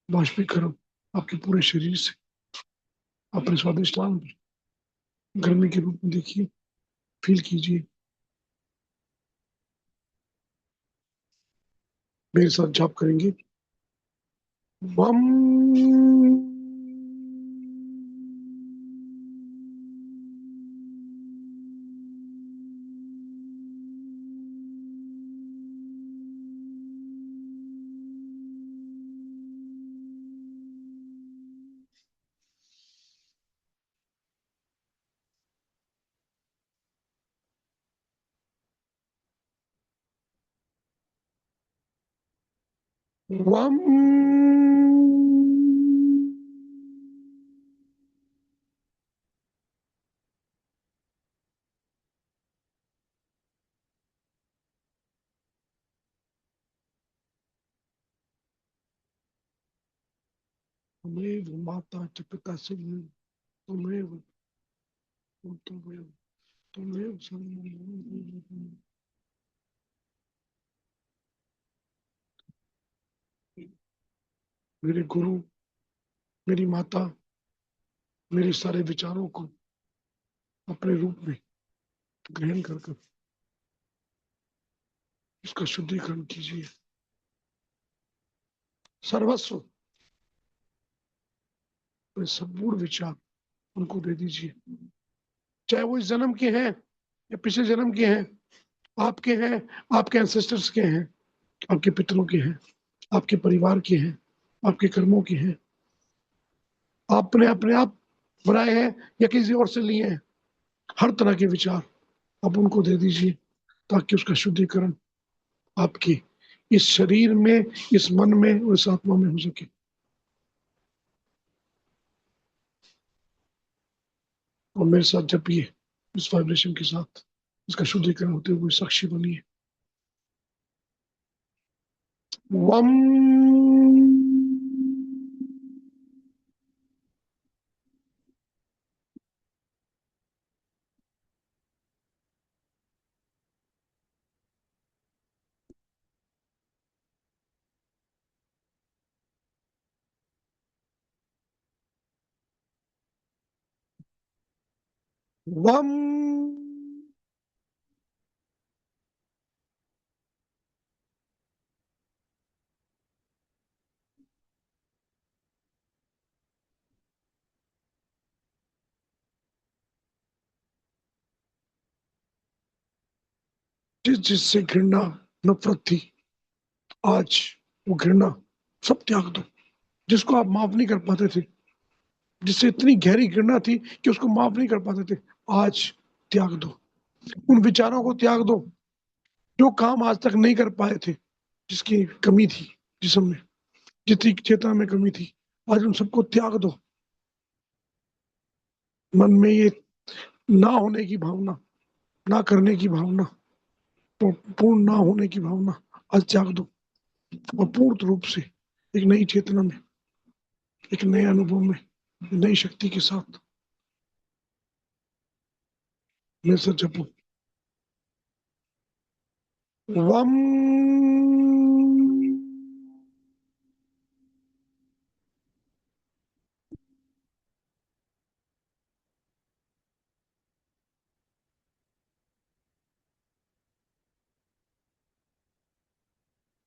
बाष्पीकरण आपके पूरे शरीर से अपने स्वादिष्टान पर गर्मी के रूप में देखिए, फील कीजिए। मेरे साथ जाप करेंगे। बम वम त्वमेव माता च पिता च त्वमेव त्वमेव त्वमेव सर्वं। मेरे गुरु, मेरी माता, मेरे सारे विचारों को अपने रूप में ग्रहण कर इसका शुद्धिकरण कीजिए। सर्वस्व, अपने संपूर्ण विचार उनको दे दीजिए, चाहे वो इस जन्म के हैं या पिछले जन्म के हैं, आपके हैं, आपके एंसेस्टर्स के हैं, आपके पितरों के हैं, आपके परिवार के हैं, आपके कर्मों के हैं, आपने अपने आप बनाए हैं या किसी और से लिए हैं। हर तरह के विचार आप उनको दे दीजिए ताकि उसका शुद्धिकरण आपके इस शरीर में, इस मन में और इस आत्मा में हो सके। और मेरे साथ जब ये इस वाइब्रेशन के साथ इसका शुद्धिकरण होते हुए साक्षी बनिए। वम वम जिस जिससे घृणा, नफरत थी, आज वो घृणा सब त्याग दो। जिसको आप माफ नहीं कर पाते थे, जिससे इतनी गहरी घृणा थी कि उसको माफ नहीं कर पाते थे, आज त्याग दो। उन विचारों को त्याग दो जो काम आज तक नहीं कर पाए थे, जिसकी कमी थी जिस्म में, जितनी चेतना में कमी थी, आज उन सबको त्याग दो। मन में ये ना होने की भावना, ना करने की भावना, तो पूर्ण ना होने की भावना आज त्याग दो और पूर्ण रूप से एक नई चेतना में, एक नए अनुभव में, नई शक्ति के साथ मेरे साथ जपो। वम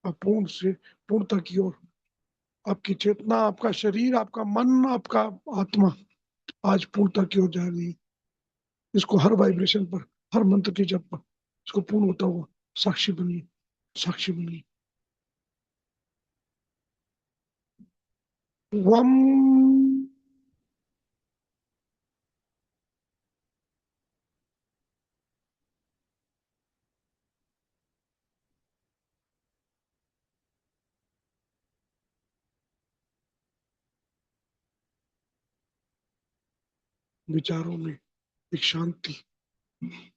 अपूर्ण से पूर्णता की ओर आपकी चेतना, आपका शरीर, आपका मन, आपका आत्मा आज पूर्णता की ओर जा रही है। इसको हर वाइब्रेशन पर, हर मंत्र के जप पर इसको पूर्ण होता हुआ साक्षी बनिए, साक्षी बनिए। वम विचारों में एक शांति,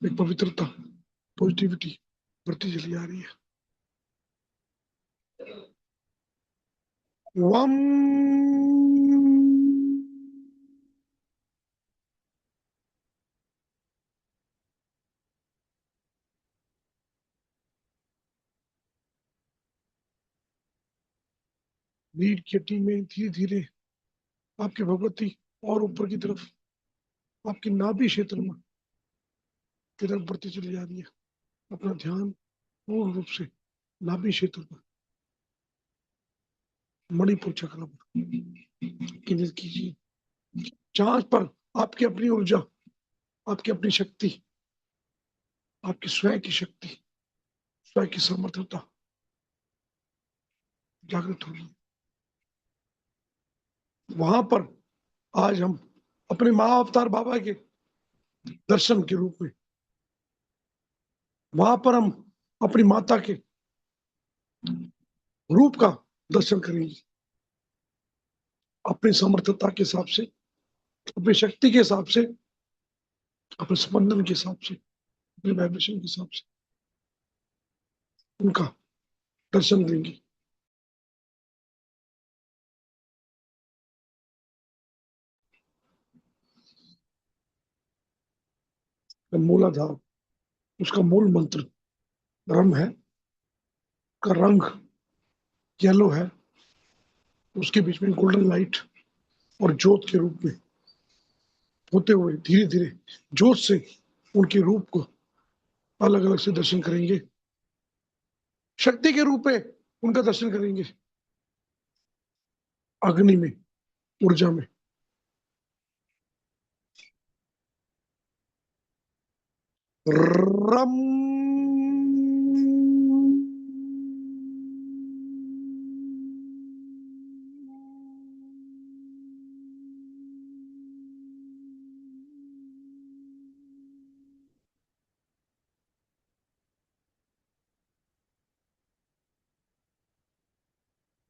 एक पवित्रता, पॉजिटिविटी बढ़ती चली आ रही है। वम रीढ़ की हड्डी में धीरे धीरे आपकी भगवती और ऊपर की तरफ आपकी नाभि क्षेत्र में की तरफ बढ़ती चली जा रही है। अपना ध्यान पूर्ण रूप से नाभि क्षेत्र पर, मणिपुर चक्र पर केंद्रित कीजिए। जहां पर आपकी अपनी ऊर्जा, आपकी अपनी शक्ति, आपकी स्वयं की शक्ति, स्वयं की समर्थता जागृत होगी, वहां पर आज हम अपने महा अवतार बाबा के दर्शन के रूप में, वहां पर हम अपनी माता के रूप का दर्शन करेंगे। अपनी समर्थता के हिसाब से, अपनी शक्ति के हिसाब से, अपने स्पंदन के हिसाब से, अपने वाइब्रेशन के हिसाब से उनका दर्शन देंगे। मूलाधार, उसका मूल मंत्र रम है, का रंग येलो है, उसके बीच में गोल्डन लाइट और ज्योत के रूप में होते हुए धीरे धीरे ज्योत से उनके रूप को अलग अलग से दर्शन करेंगे, शक्ति के रूप में उनका दर्शन करेंगे, अग्नि में, ऊर्जा में। रम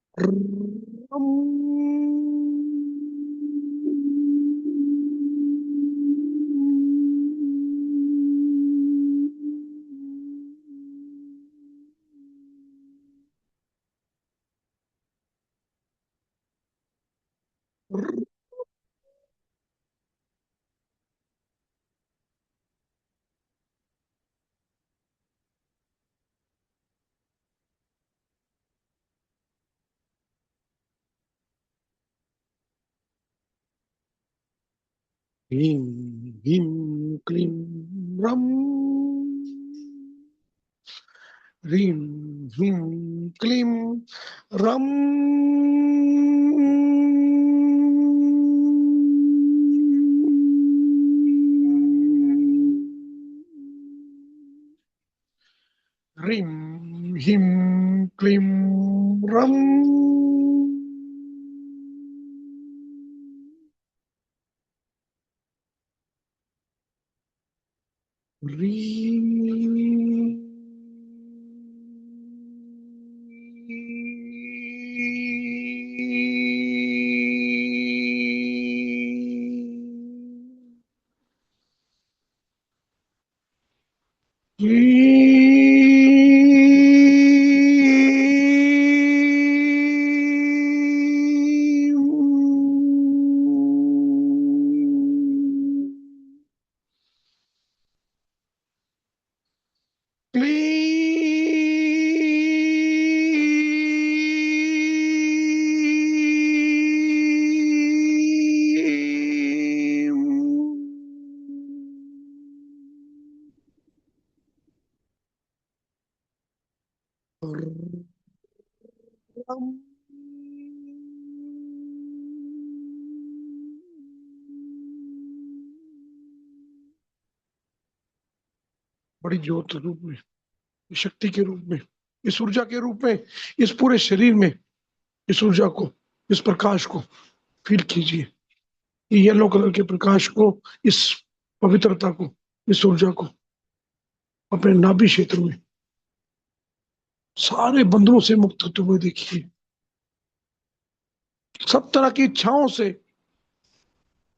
रम ह्रीं ह्रीं क्लीं रम, ह्रीं ह्रीं क्लीं रम। ह्रीं ह्रीं क्लीं रम। बड़ी ज्योत रूप में, शक्ति के रूप में, इस ऊर्जा के रूप में, इस पूरे शरीर में इस ऊर्जा को, इस प्रकाश को फील कीजिए। ये येलो कलर के प्रकाश को, इस पवित्रता को, इस ऊर्जा को अपने नाभि क्षेत्र में सारे बंधनों से मुक्त होते हुए देखिए, सब तरह की इच्छाओं से,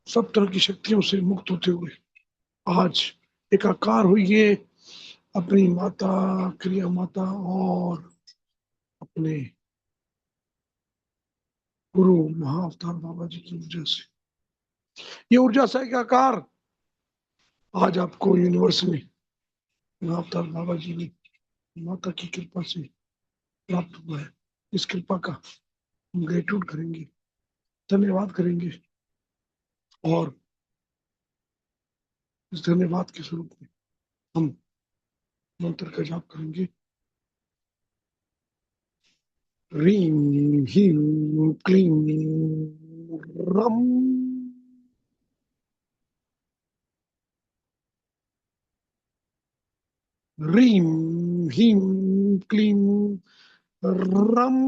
सब तरह की शक्तियों से मुक्त होते हुए आज एकाकार होइए अपनी माता, क्रिया माता और अपने गुरु महाअवतार बाबा जी की ऊर्जा से। ये ऊर्जा से एकाकार आज आपको यूनिवर्स में महाअवतार बाबा जी ने माता की कृपा से प्राप्त हुआ है। इस कृपा का हम ग्रेटिट्यूड करेंगे, धन्यवाद करेंगे और इस धन्यवाद के स्वरूप में हम मंत्र का जाप करेंगे। ह्रीं ह्रीं क्लीं रम। ह्रीं ह्रीं क्लीं रम।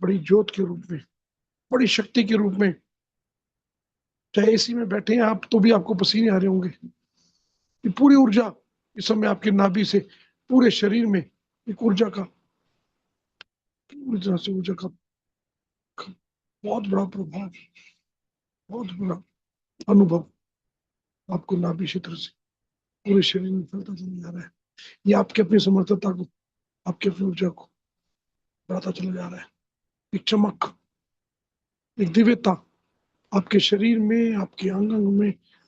बड़ी ज्योत के रूप में, बड़ी शक्ति के रूप में, चाहे एसी में बैठे हैं आप तो भी आपको पसीने आ रहे होंगे। ये पूरी ऊर्जा इस समय आपके नाभि से पूरे शरीर में एक ऊर्जा का, पूरी तरह से ऊर्जा का बहुत बड़ा प्रभाव, बहुत बड़ा अनुभव आपको नाभि क्षेत्र से पूरे शरीर में फैलता चला जा रहा है। ये आपकी अपनी समर्थता को, आपकी अपनी ऊर्जा को बढ़ाता चला जा रहा है। एक चमक, एक दिव्यता आपके शरीर में, आपके अंग अंग में,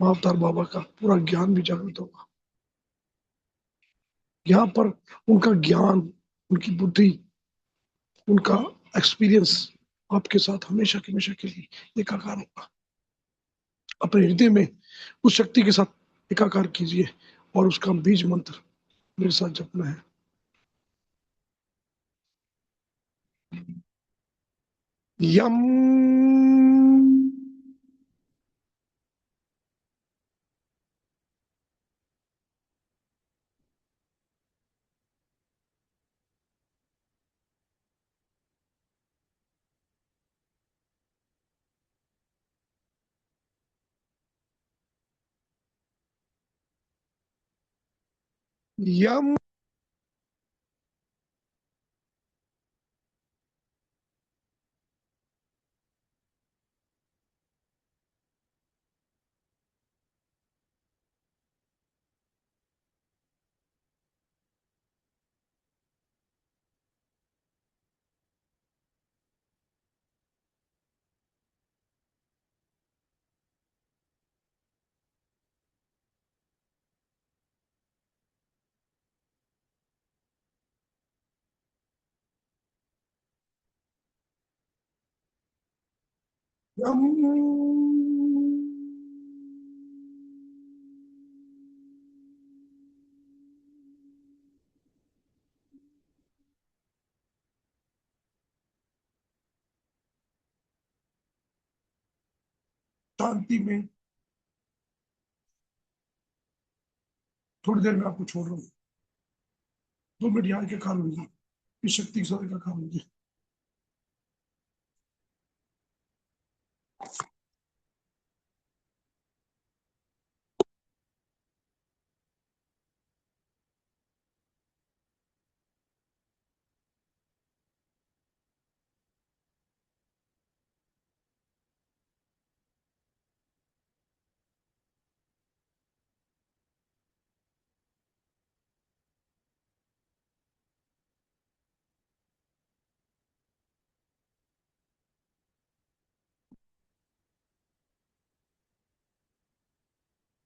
महाअवतार बाबा का पूरा ज्ञान भी जागृत होगा। यहाँ पर उनका ज्ञान, उनकी बुद्धि, उनका एक्सपीरियंस आपके साथ हमेशा के हमेशा के लिए एकाकार होगा। अपने हृदय में उस शक्ति के साथ एकाकार कीजिए और उसका बीज मंत्र मेरे साथ जपना है। यम यम यम शांति में थोड़ी देर में आपको छोड़ रहा हूँ। 2 मिनट यहाँ के कारण लीजिए, इस शक्ति के साथ का काम लीजिए।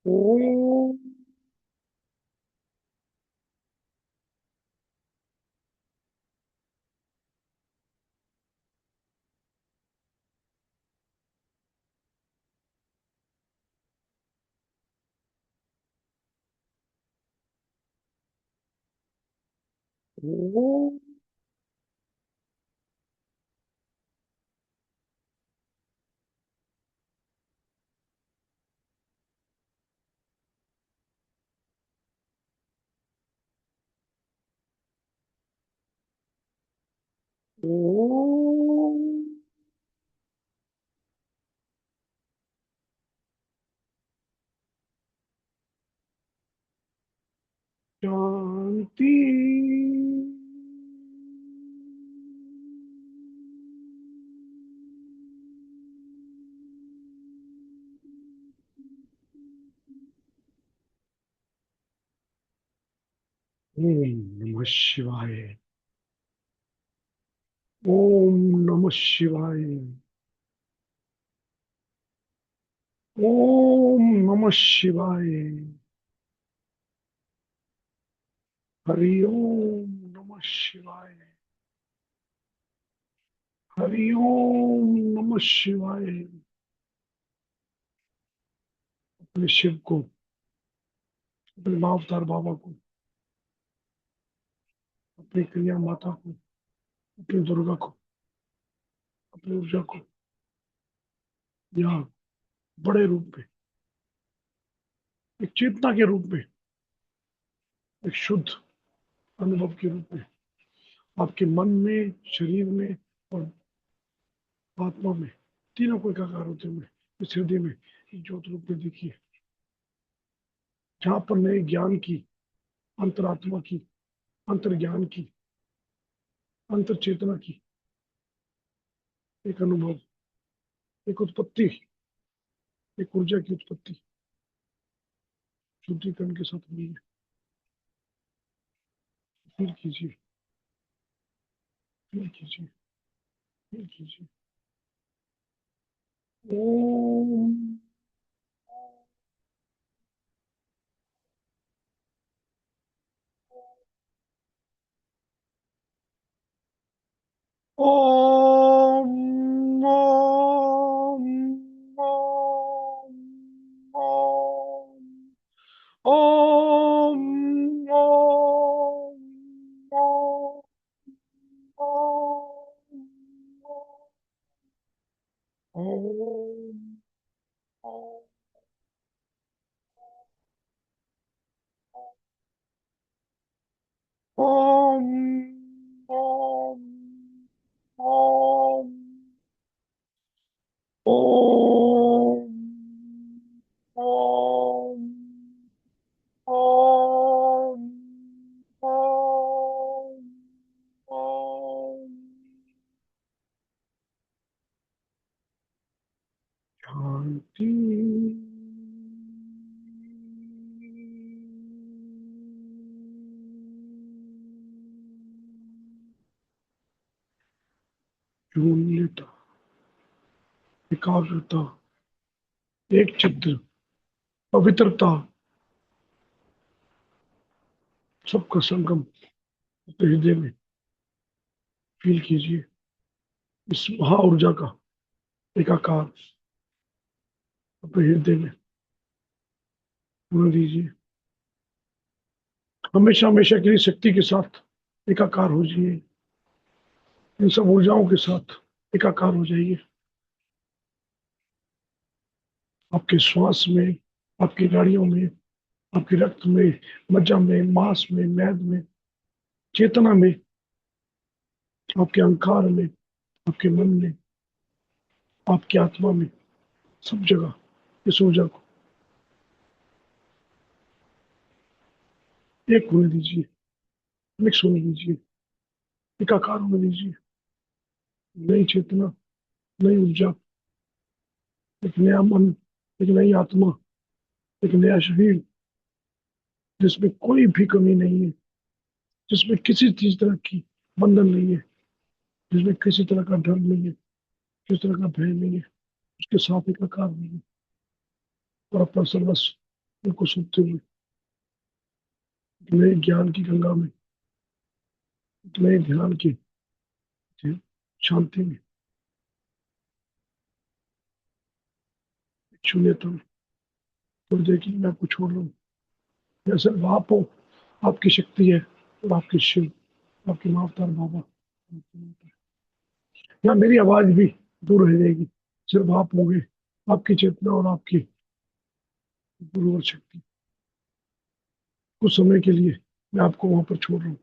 ओम ओम ओम शांति। ओम नमः शिवाय। ओम नमः शिवाय। ओम नमः शिवाय। हरि ओम नमः शिवाय। हरि ओम नमः शिवाय। अपने शिव को, अपने महाअवतार बाबा को, अपनी क्रिया माता को, अपनी दुर्गा को, अपनी ऊर्जा को यहाँ बड़े रूप में, एक चेतना के रूप में, एक शुद्ध अनुभव के रूप में आपके मन में, शरीर में और आत्मा में, तीनों को एकाकार होते हुए इस हृदय में एक ज्योत रूप में देखिए, जहां पर नए ज्ञान की, अंतरात्मा की, अंतर्ज्ञान की, अंतर चेतना की एक अनुभव, एक उत्पत्ति, एक ऊर्जा की उत्पत्ति शुद्धिकरण के साथ हुई है। फील कीजिए, फील कीजिए, फील कीजिए। ओम ओम ओम ओम ओम ओम ओम ओम ओम ओम ओम ओम ओम ओम ओम ओम ओम ओम शांति। शून्यता, एकाग्रता, एक चित्र, पवित्रता, सबका संगम अपने हृदय में फील कीजिए। इस महा ऊर्जा का एकाकार अपने हृदय में होने दीजिए। हमेशा हमेशा के लिए शक्ति के साथ एकाकार हो जाइए। इन सब ऊर्जाओं के साथ एकाकार हो जाइए। आपके श्वास में, आपकी नाड़ियों में, आपके रक्त में, मज्जा में, मांस में, मैद में, चेतना में, आपके अहंकार में, आपके मन में, आपकी आत्मा में, सब जगह इस ऊर्जा को एक होने दीजिए, मिक्स होने दीजिए, एकाकार होने दीजिए। नई चेतना, नई ऊर्जा, एक नया मन, एक नई आत्मा, एक नया शरीर, जिसमें कोई भी कमी नहीं है, जिसमें किसी चीज तरह की बंधन नहीं है, जिसमें किसी तरह का डर नहीं है, किसी तरह का भय नहीं है, उसके साथ एकाकार नहीं है। और अपना सर्वस्व उनको सुनते हुए नए ज्ञान की गंगा में, नए ध्यान की शांति में, शून्यता में, और देखिए मैं आपको छोड़ रहा हूँ। जैसे आप हो, आपकी शक्ति है, और आपके शिव, आपके मावतार बाबा, या मेरी आवाज भी दूर रह जाएगी। सिर्फ आप होंगे, आपकी चेतना और आपकी गुरुवर शक्ति। कुछ समय के लिए मैं आपको वहां पर छोड़ रहा हूँ।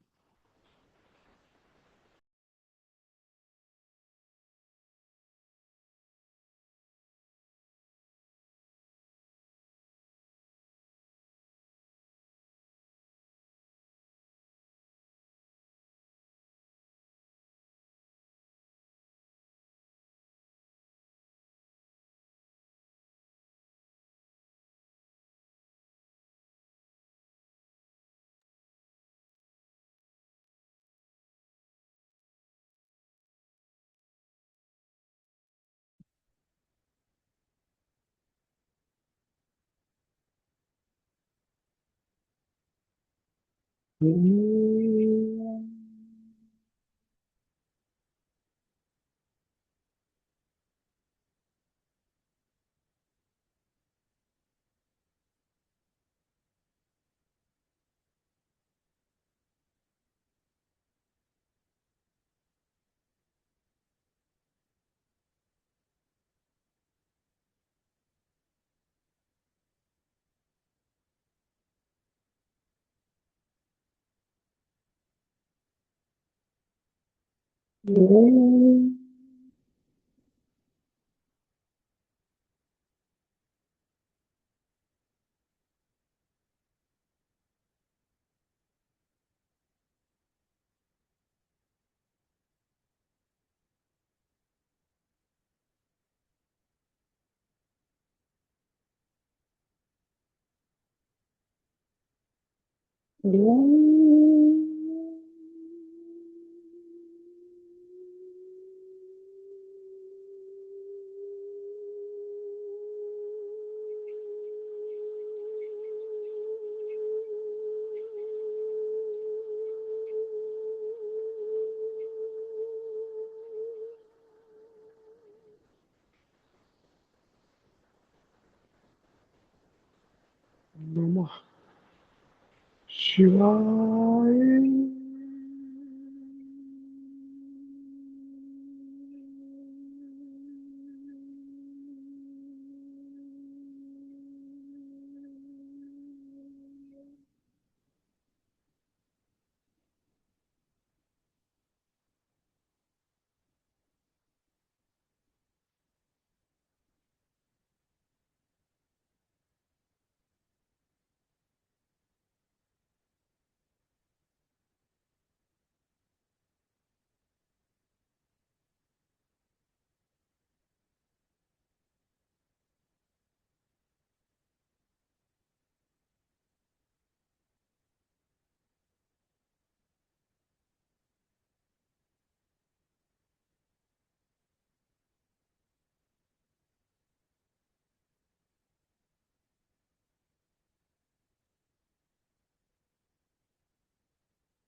शिवाय।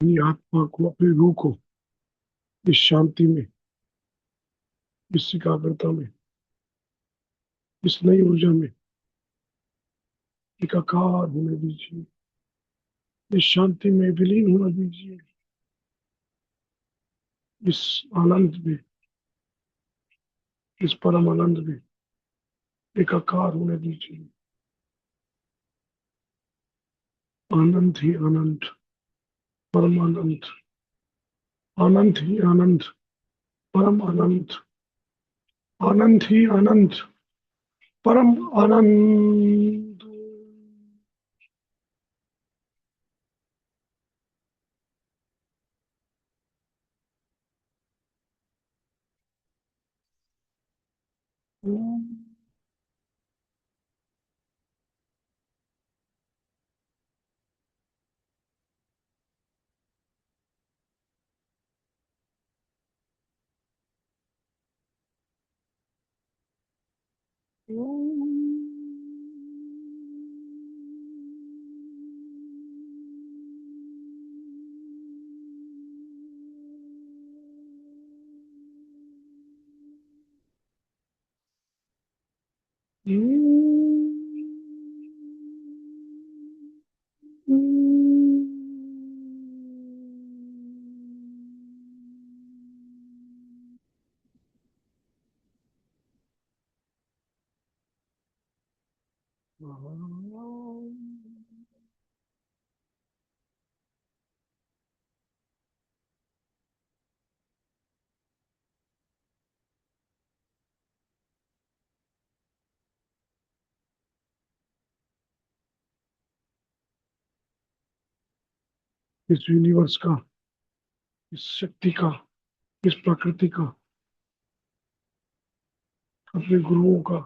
अपनी आत्मा को, अपनी रूह को इस शांति में, इस एकाग्रता में, इस नई ऊर्जा में एकाकार होने दीजिए। इस शांति में विलीन होना दीजिए। इस आनंद में, इस परम आनंद में एकाकार होने दीजिए। आनंद ही आनंद, परम आनंद, आनंद ही आनंद, परम आनंद, आनंद ही आनंद, परम आनंद। इस यूनिवर्स का, इस शक्ति का, इस प्रकृति का, अपने गुरुओं का,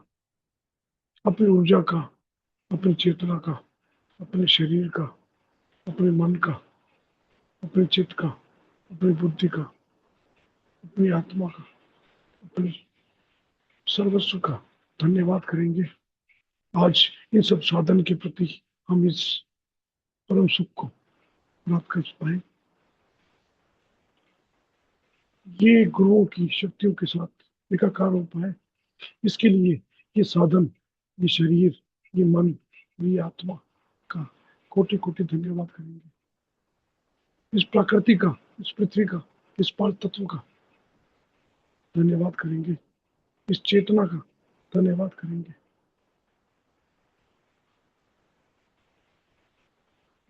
अपनी ऊर्जा का, अपनी चेतना का, अपने शरीर का, अपने मन का, अपने चित्त का, अपनी बुद्धि का, अपनी आत्मा का, अपने सर्वस्व का धन्यवाद करेंगे। आज इन सब साधन के प्रति हम इस परम सुख को प्राप्त कर पाए। ये गुरुओं की शक्तियों के साथ एकाकार हो पाए, इसके लिए ये साधन, ये शरीर, ये मन, ये आत्मा का कोटि कोटि धन्यवाद करेंगे। इस प्रकृति का, इस पृथ्वी का, इस पाल तत्व का धन्यवाद करेंगे। इस चेतना का धन्यवाद करेंगे।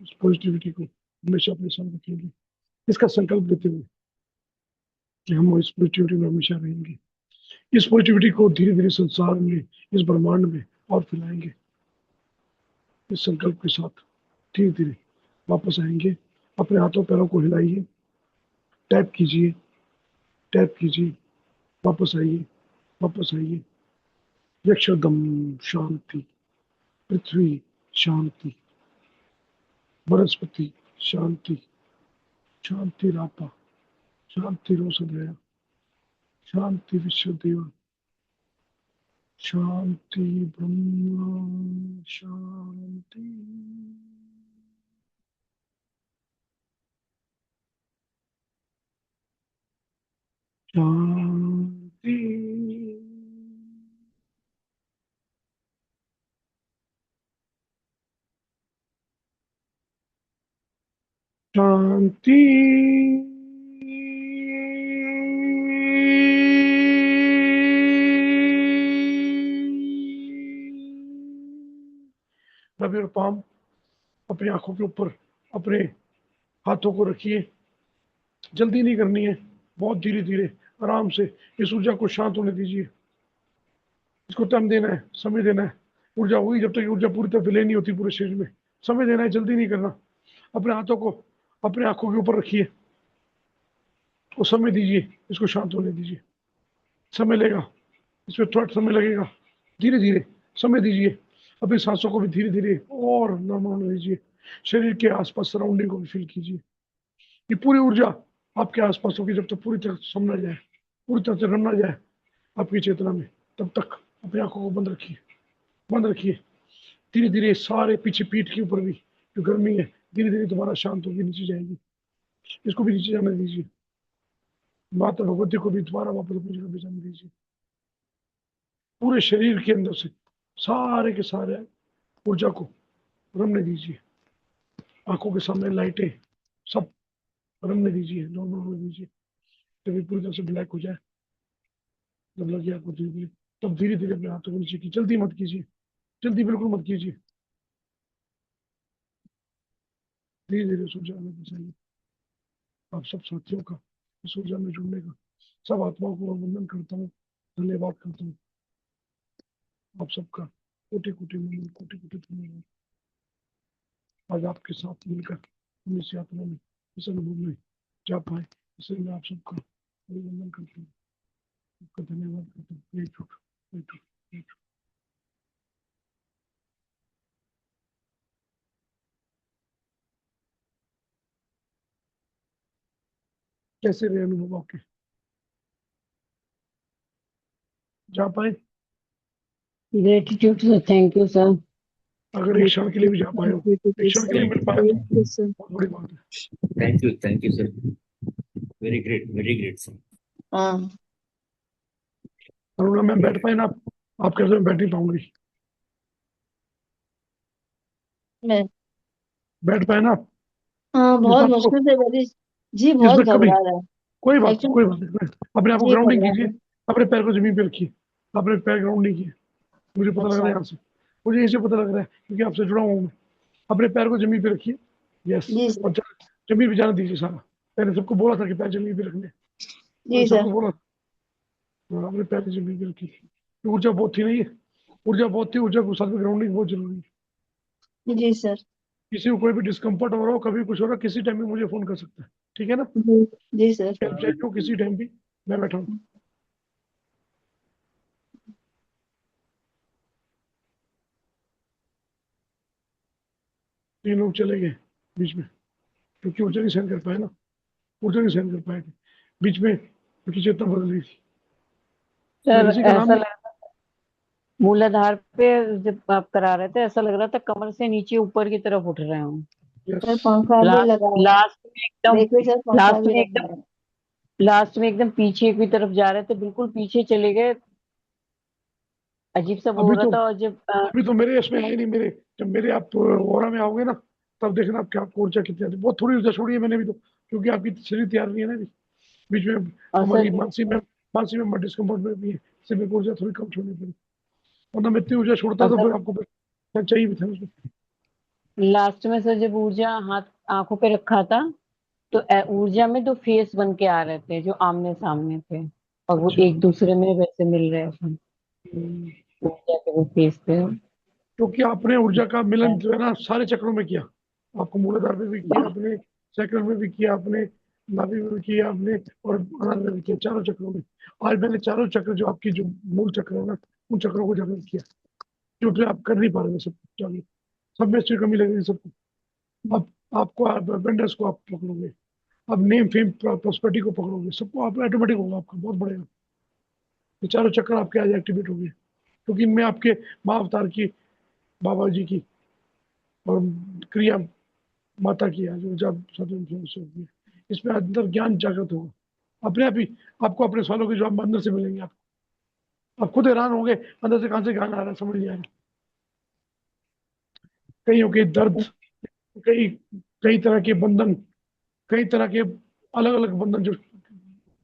इस पॉजिटिविटी को हमेशा अपने साथ रखेंगे। इसका संकल्प लेते हुए कि हम इस पॉजिटिविटी में हमेशा रहेंगे। इस पॉजिटिविटी को धीरे धीरे संसार में, इस ब्रह्मांड में और फैलाएंगे। इस संकल्प के साथ धीरे धीरे वापस आएंगे। अपने हाथों पैरों को हिलाइए, टैप कीजिए, टैप कीजिए, वापस आइए, वापस आइए। यक्षदम शांति, पृथ्वी शांति, वनस्पति शांति, शांति रापा, शांति रोषदया, शांति विश्वदेवा, शांति ब्रह्म शांति। शांति। शांति। रब योर पाम अपनी आंखों के ऊपर अपने हाथों को रखिए। जल्दी नहीं करनी है, बहुत धीरे धीरे आराम से इस ऊर्जा को शांत होने दीजिए। इसको टाइम देना है, समय देना है। ऊर्जा हुई जब तक ऊर्जा पूरी तरह विलय नहीं होती पूरे शरीर में, समय देना है, जल्दी नहीं करना। अपने हाथों को अपने आंखों के ऊपर रखिए और समय दीजिए, इसको शांत होने दीजिए। समय लेगा, इसमें थोड़ा समय लगेगा, धीरे धीरे समय दीजिए। अपनी सांसों को भी धीरे धीरे और नॉर्मल होने दीजिए। शरीर के आसपास सराउंडिंग को भी फील कीजिए। ये पूरी ऊर्जा आपके आसपास होगी जब तक पूरी तरह सम न जाए, पूरी तरह से रम न जाए आपकी चेतना में, तब तक अपनी आंखों को बंद रखिए, बंद रखिए। धीरे धीरे सारे पीछे पीठ के ऊपर भी जो गर्मी है धीरे धीरे दोबारा शांत होगी, नीचे जाएगी। इसको भी नीचे जाने दीजिए। माता भगवती को भी दोबारा वापस अपनी जगह पे जाने दीजिए। पूरे शरीर के अंदर से सारे के सारे ऊर्जा को रमने दीजिए। आंखों के सामने लाइटें सब रमने दीजिए, नॉर्मल होने दीजिए। जब ये पूरी तरह से ब्लैक हो जाए, जब लगे आपको धीरे धीरे, तब धीरे धीरे अपने हाथों को नीचे की, जल्दी मत कीजिए, जल्दी बिल्कुल मत कीजिए। धीरे धीरे सूर्य में बसाइए। आप सब साथियों का इस ऊर्जा में जुड़ने का, सब आत्माओं को वंदन करता हूँ, धन्यवाद करता हूँ। आप सबका कोटि कोटि नमन, कोटि कोटि धन्यवाद। आज आपके साथ मिलकर हम इस यात्रा में, इस अनुभव में जा पाए, इसलिए मैं आप सबका अभिनंदन करता हूँ, आपका धन्यवाद करता हूँ। Grateful, grateful, grateful. कैसे रहे अनुभव आपके? जा पाए? Gratitude sir, thank you sir. अगर एक क्षण के लिए भी जा पाए हो, एक क्षण के लिए मिल पाए तो बहुत बड़ी बात है। Thank you sir, very great sir. हाँ अरुणा मैम बैठ पाए ना आप कहते मैं बैठ नहीं पाऊंगी। मैं बैठ पाए ना आप? हाँ इस बहुत बात को मुश्किल से मेरी जी इस बहुत बार कभी, घबरा रहा है कोई बात एक्चुअली कोई बात नहीं, अपने आप को जी ग्राउंडिंग घबरा कीजिए। रहा है अपने पैर को जमीन पे रखिए। अपने पैर ग्राउंड नहीं किए, मुझे पता लग रहा है अच्छा यहाँ से, मुझे यहीं से पता लग रहा है क्योंकि आपसे जुड़ा हुआ हूँ मैं। अपने पैर को जमीन पे रखिए, यस, जी और सर जमीन पे जाने दीजिए सारा। मैंने सबको बोला था कि पैर जमीन पे रखने, मैंने जी सर सबको बोला था। हाँ, अपने पैर जमीन पे रखिए। ऊर्जा बहुत थी नहीं है, ऊर्जा बहुत थी, ऊर्जा को साथ में ग्राउंडिंग बहुत जरूरी है। जी सर किसी को कोई भी डिस्कम्फर्ट हो रहा हो, कभी कुछ हो रहा है, किसी टाइम भी मुझे फोन कर सकता है, ठीक है ना? जी जी सर वेबसाइट को किसी टाइम भी मैं बैठा हूँ। तीन लोग चले गए बीच में क्योंकि ऊर्जा नहीं सहन कर पाए ना, ऊर्जा नहीं सहन कर पाए थे बीच में, क्योंकि चेतना बदल रही थी। सर किसी का नाम ऐसा लग रहा था मूलाधार पे, जब आप करा रहे थे ऐसा लग रहा था कमर से नीचे ऊपर की तरफ उठ रहे हूँ। यस, सर पंखा भी लास्ट लगा है लास्ट में एकदम देखिए सर पंखा लास्ट भी में लगा एकदम है लास्ट में एकदम पीछे की तरफ जा रहे थे, बिल्कुल पीछे चले गए। अजीब सा वो हो अभी रहा तो था। और जब अभी तो मेरे इसमें आए नहीं मेरे, जब मेरे आप ओरा में आओगे ना, तब देखना आपके आपको ऊर्जा कितनी आती है। बहुत थोड़ी ऊर्जा छोड़ी है मैंने भी तो, क्योंकि आपकी शरीर तैयार नहीं है ना अभी। बीच में सर हमारी मानसी में डिस्कम्फर्ट में भी है, इससे मेरे को ऊर्जा थोड़ी कम छोड़नी पड़ी, वरना मैं इतनी ऊर्जा छोड़ता तो अगर फिर आपको फिर चाहिए भी था उसमें। लास्ट में सर जब ऊर्जा हाथ आंखों पे रखा था, तो ऊर्जा में दो फेस बन के आ रहे थे जो आमने सामने थे, और वो अच्छा, एक दूसरे में वैसे मिल रहे थे। ऊर्जा के वो फेस थे। क्योंकि आपने ऊर्जा का मिलन जो है ना सारे चक्रों में किया। आपको मूलाधार में भी किया आपने, चक्र में भी किया आपने, नाभि में भी किया आपने, और अनार में भी किया, चारों चक्रों में। आज मैंने चारों चक्र जो आपकी जो मूल चक्र है ना, उन चक्रों को जागृत किया, क्योंकि आप कर नहीं पा रहे थे सब जागृत। सब में से कमी लग रही सबको। अब आपको वेंडर्स को आप पकड़ोगे, अब नेम फेम प्रॉस्पेरिटी को पकड़ोगे, सबको आप ऑटोमेटिक होगा, आपका बहुत बढ़ेगा। ये चारों चक्र आपके आज एक्टिवेट हो गए, क्योंकि इनमें आपके माँ अवतार की, बाबा जी की और क्रिया माता की आज ऊर्जा सदन से होगी। इसमें अंदर ज्ञान जागृत होगा अपने आप ही। आपको अपने सवालों के जवाब अंदर से मिलेंगे। आप खुद हैरान होंगे अंदर से कहां से ज्ञान आ रहा है, समझ नहीं आ रहा। कईयों के दर्द, कई कई तरह के बंधन कई तरह के अलग अलग बंधन जो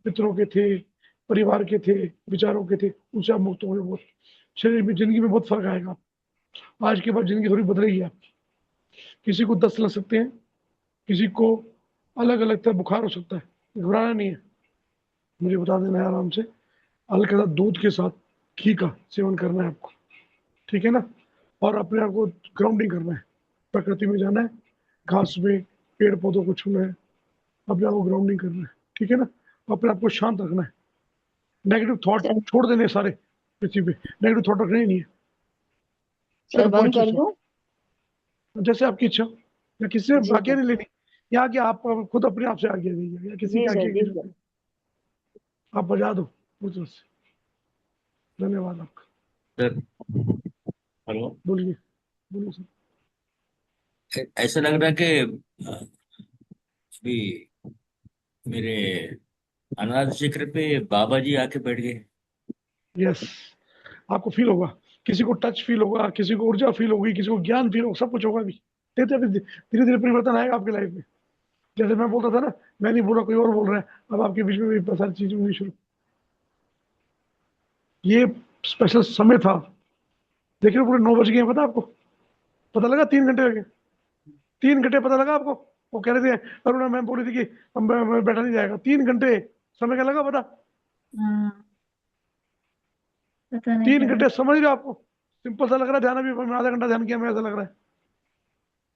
पितरों के थे, परिवार के थे, विचारों के थे, उनसे आप मुक्त होंगे। बहुत शरीर में, जिंदगी में बहुत फर्क आएगा। आज के बाद जिंदगी थोड़ी बदलेगी आपकी। किसी को 10 लग सकते हैं, किसी को अलग अलग तरह बुखार हो सकता है, घबराना नहीं है। मुझे बता देना है आराम से, हल्का सा दूध के साथ घी का सेवन करना है आपको, ठीक है ना। और अपने आप को ग्राउंडिंग करना है, प्रकृति में जाना है, घास में, पेड़ पौधों को छूना है, अपने आप को ग्राउंडिंग करना है, ठीक है ना। अपने आप को शांत रखना है, नेगेटिव थॉट सर छोड़ देने हैं सारे पृथ्वी पे, नेगेटिव थॉट रखने ही नहीं है। सर सिर्फ बंद पॉजिटिव कर दूं? थॉट, जैसे आपकी इच्छा, या किसी से जी आज्ञा सर। नहीं लेनी, या कि आप खुद अपने आप से आज्ञा दीजिए, या किसी जी की सर, आज्ञा की जी जरूरत सर। नहीं। आप बजा दो उस तरफ से। धन्यवाद आपका। सर हेलो, बोलिए, बोलिए सर। ऐसा लग रहा है कि अभी मेरे अनाथ चक्र पे बाबा जी आके बैठ गए। यस, आपको फील होगा, किसी को टच फील होगा, किसी को ऊर्जा फील होगी, किसी को ज्ञान फील होगा, सब कुछ होगा अभी। धीरे धीरे धीरे परिवर्तन आएगा आपकी लाइफ में। जैसे मैं बोलता था ना, मैं नहीं बोला, कोई और बोल रहा है, अब आपके बीच में भी बहुत सारी चीजें होनी शुरू। ये स्पेशल समय था। देखिए पूरे 9 बज गए हैं, पता आपको? पता लगा 3 घंटे लगे, 3 घंटे पता लगा आपको? वो कह रहे थे, अरुणा मैम बोल रही थी कि मैं बैठा नहीं जाएगा। 3 घंटे समय का लगा पता? हाँ, पता नहीं 3 घंटे, चला। समझ रहे हो? आपको सिंपल सा लग रहा है, ध्यान अभी मैं आधा घंटा ध्यान किया, मैं ऐसा लग रहा है।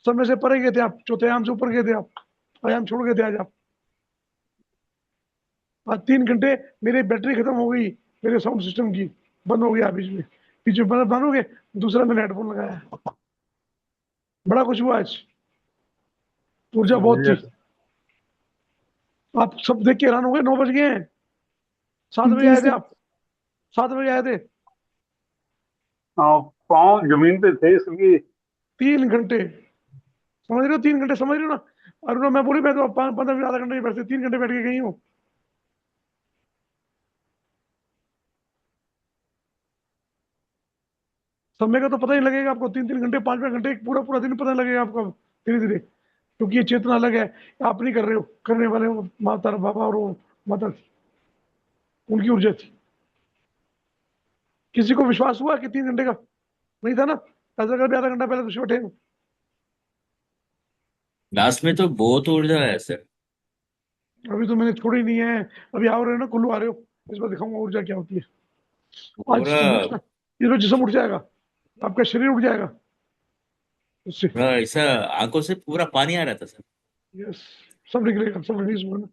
समय से परे गए थे आप, चौथे आयाम से ऊपर गए थे आप, आयाम छोड़ गए थे आज आप। आज 3 घंटे मेरी बैटरी खत्म हो गई, मेरे साउंड सिस्टम की बंद हो गया बीच में, बीच में बंद हो गए, दूसरा मैंने हेडफोन लगाया है। बड़ा कुछ हुआ आज, ऊर्जा बहुत थी। Yes. आप सब देख के हैरान हो गए, 9 बज गए हैं। 7 बजे जी आए थे सर। आप, 7 बजे आए थे। हाँ, पाँव जमीन पे थे इसलिए। 3 घंटे, समझ रहे हो? 3 घंटे, समझ रहे हो ना? अरुणा मैं बोली, मैं तो 15 मिनट आधा घंटा नहीं बैठते, 3 घंटे बैठ के गई हूँ। समय का तो पता ही नहीं लगेगा आपको, 3 3 घंटे, 5 5 घंटे, पूरा पूरा दिन पता नहीं लगेगा आपको धीरे धीरे। क्योंकि ये चेतना अलग है, आप नहीं कर रहे हो, करने वाले वो माता बाबा और वो माता थी, उनकी ऊर्जा थी। किसी को विश्वास हुआ कि 3 घंटे का नहीं था ना? ऐसा कर भी आधा घंटा पहले कुछ बैठे हो। लास्ट में तो बहुत ऊर्जा है सर। अभी तो मैंने छोड़ी नहीं है, अभी आ रहे हो ना, कुल्लू आ रहे हो, इस बार दिखाऊंगा ऊर्जा क्या होती है। आज पूरा तो देखना, इस बार जिस्म उठ जाएगा, आपका शरीर उठ जाएगा उससे। पूरा ऐसा आंखों से पूरा पानी आ रहा था सर। यस, सब निकलेगा, सब रिलीज होगा ना।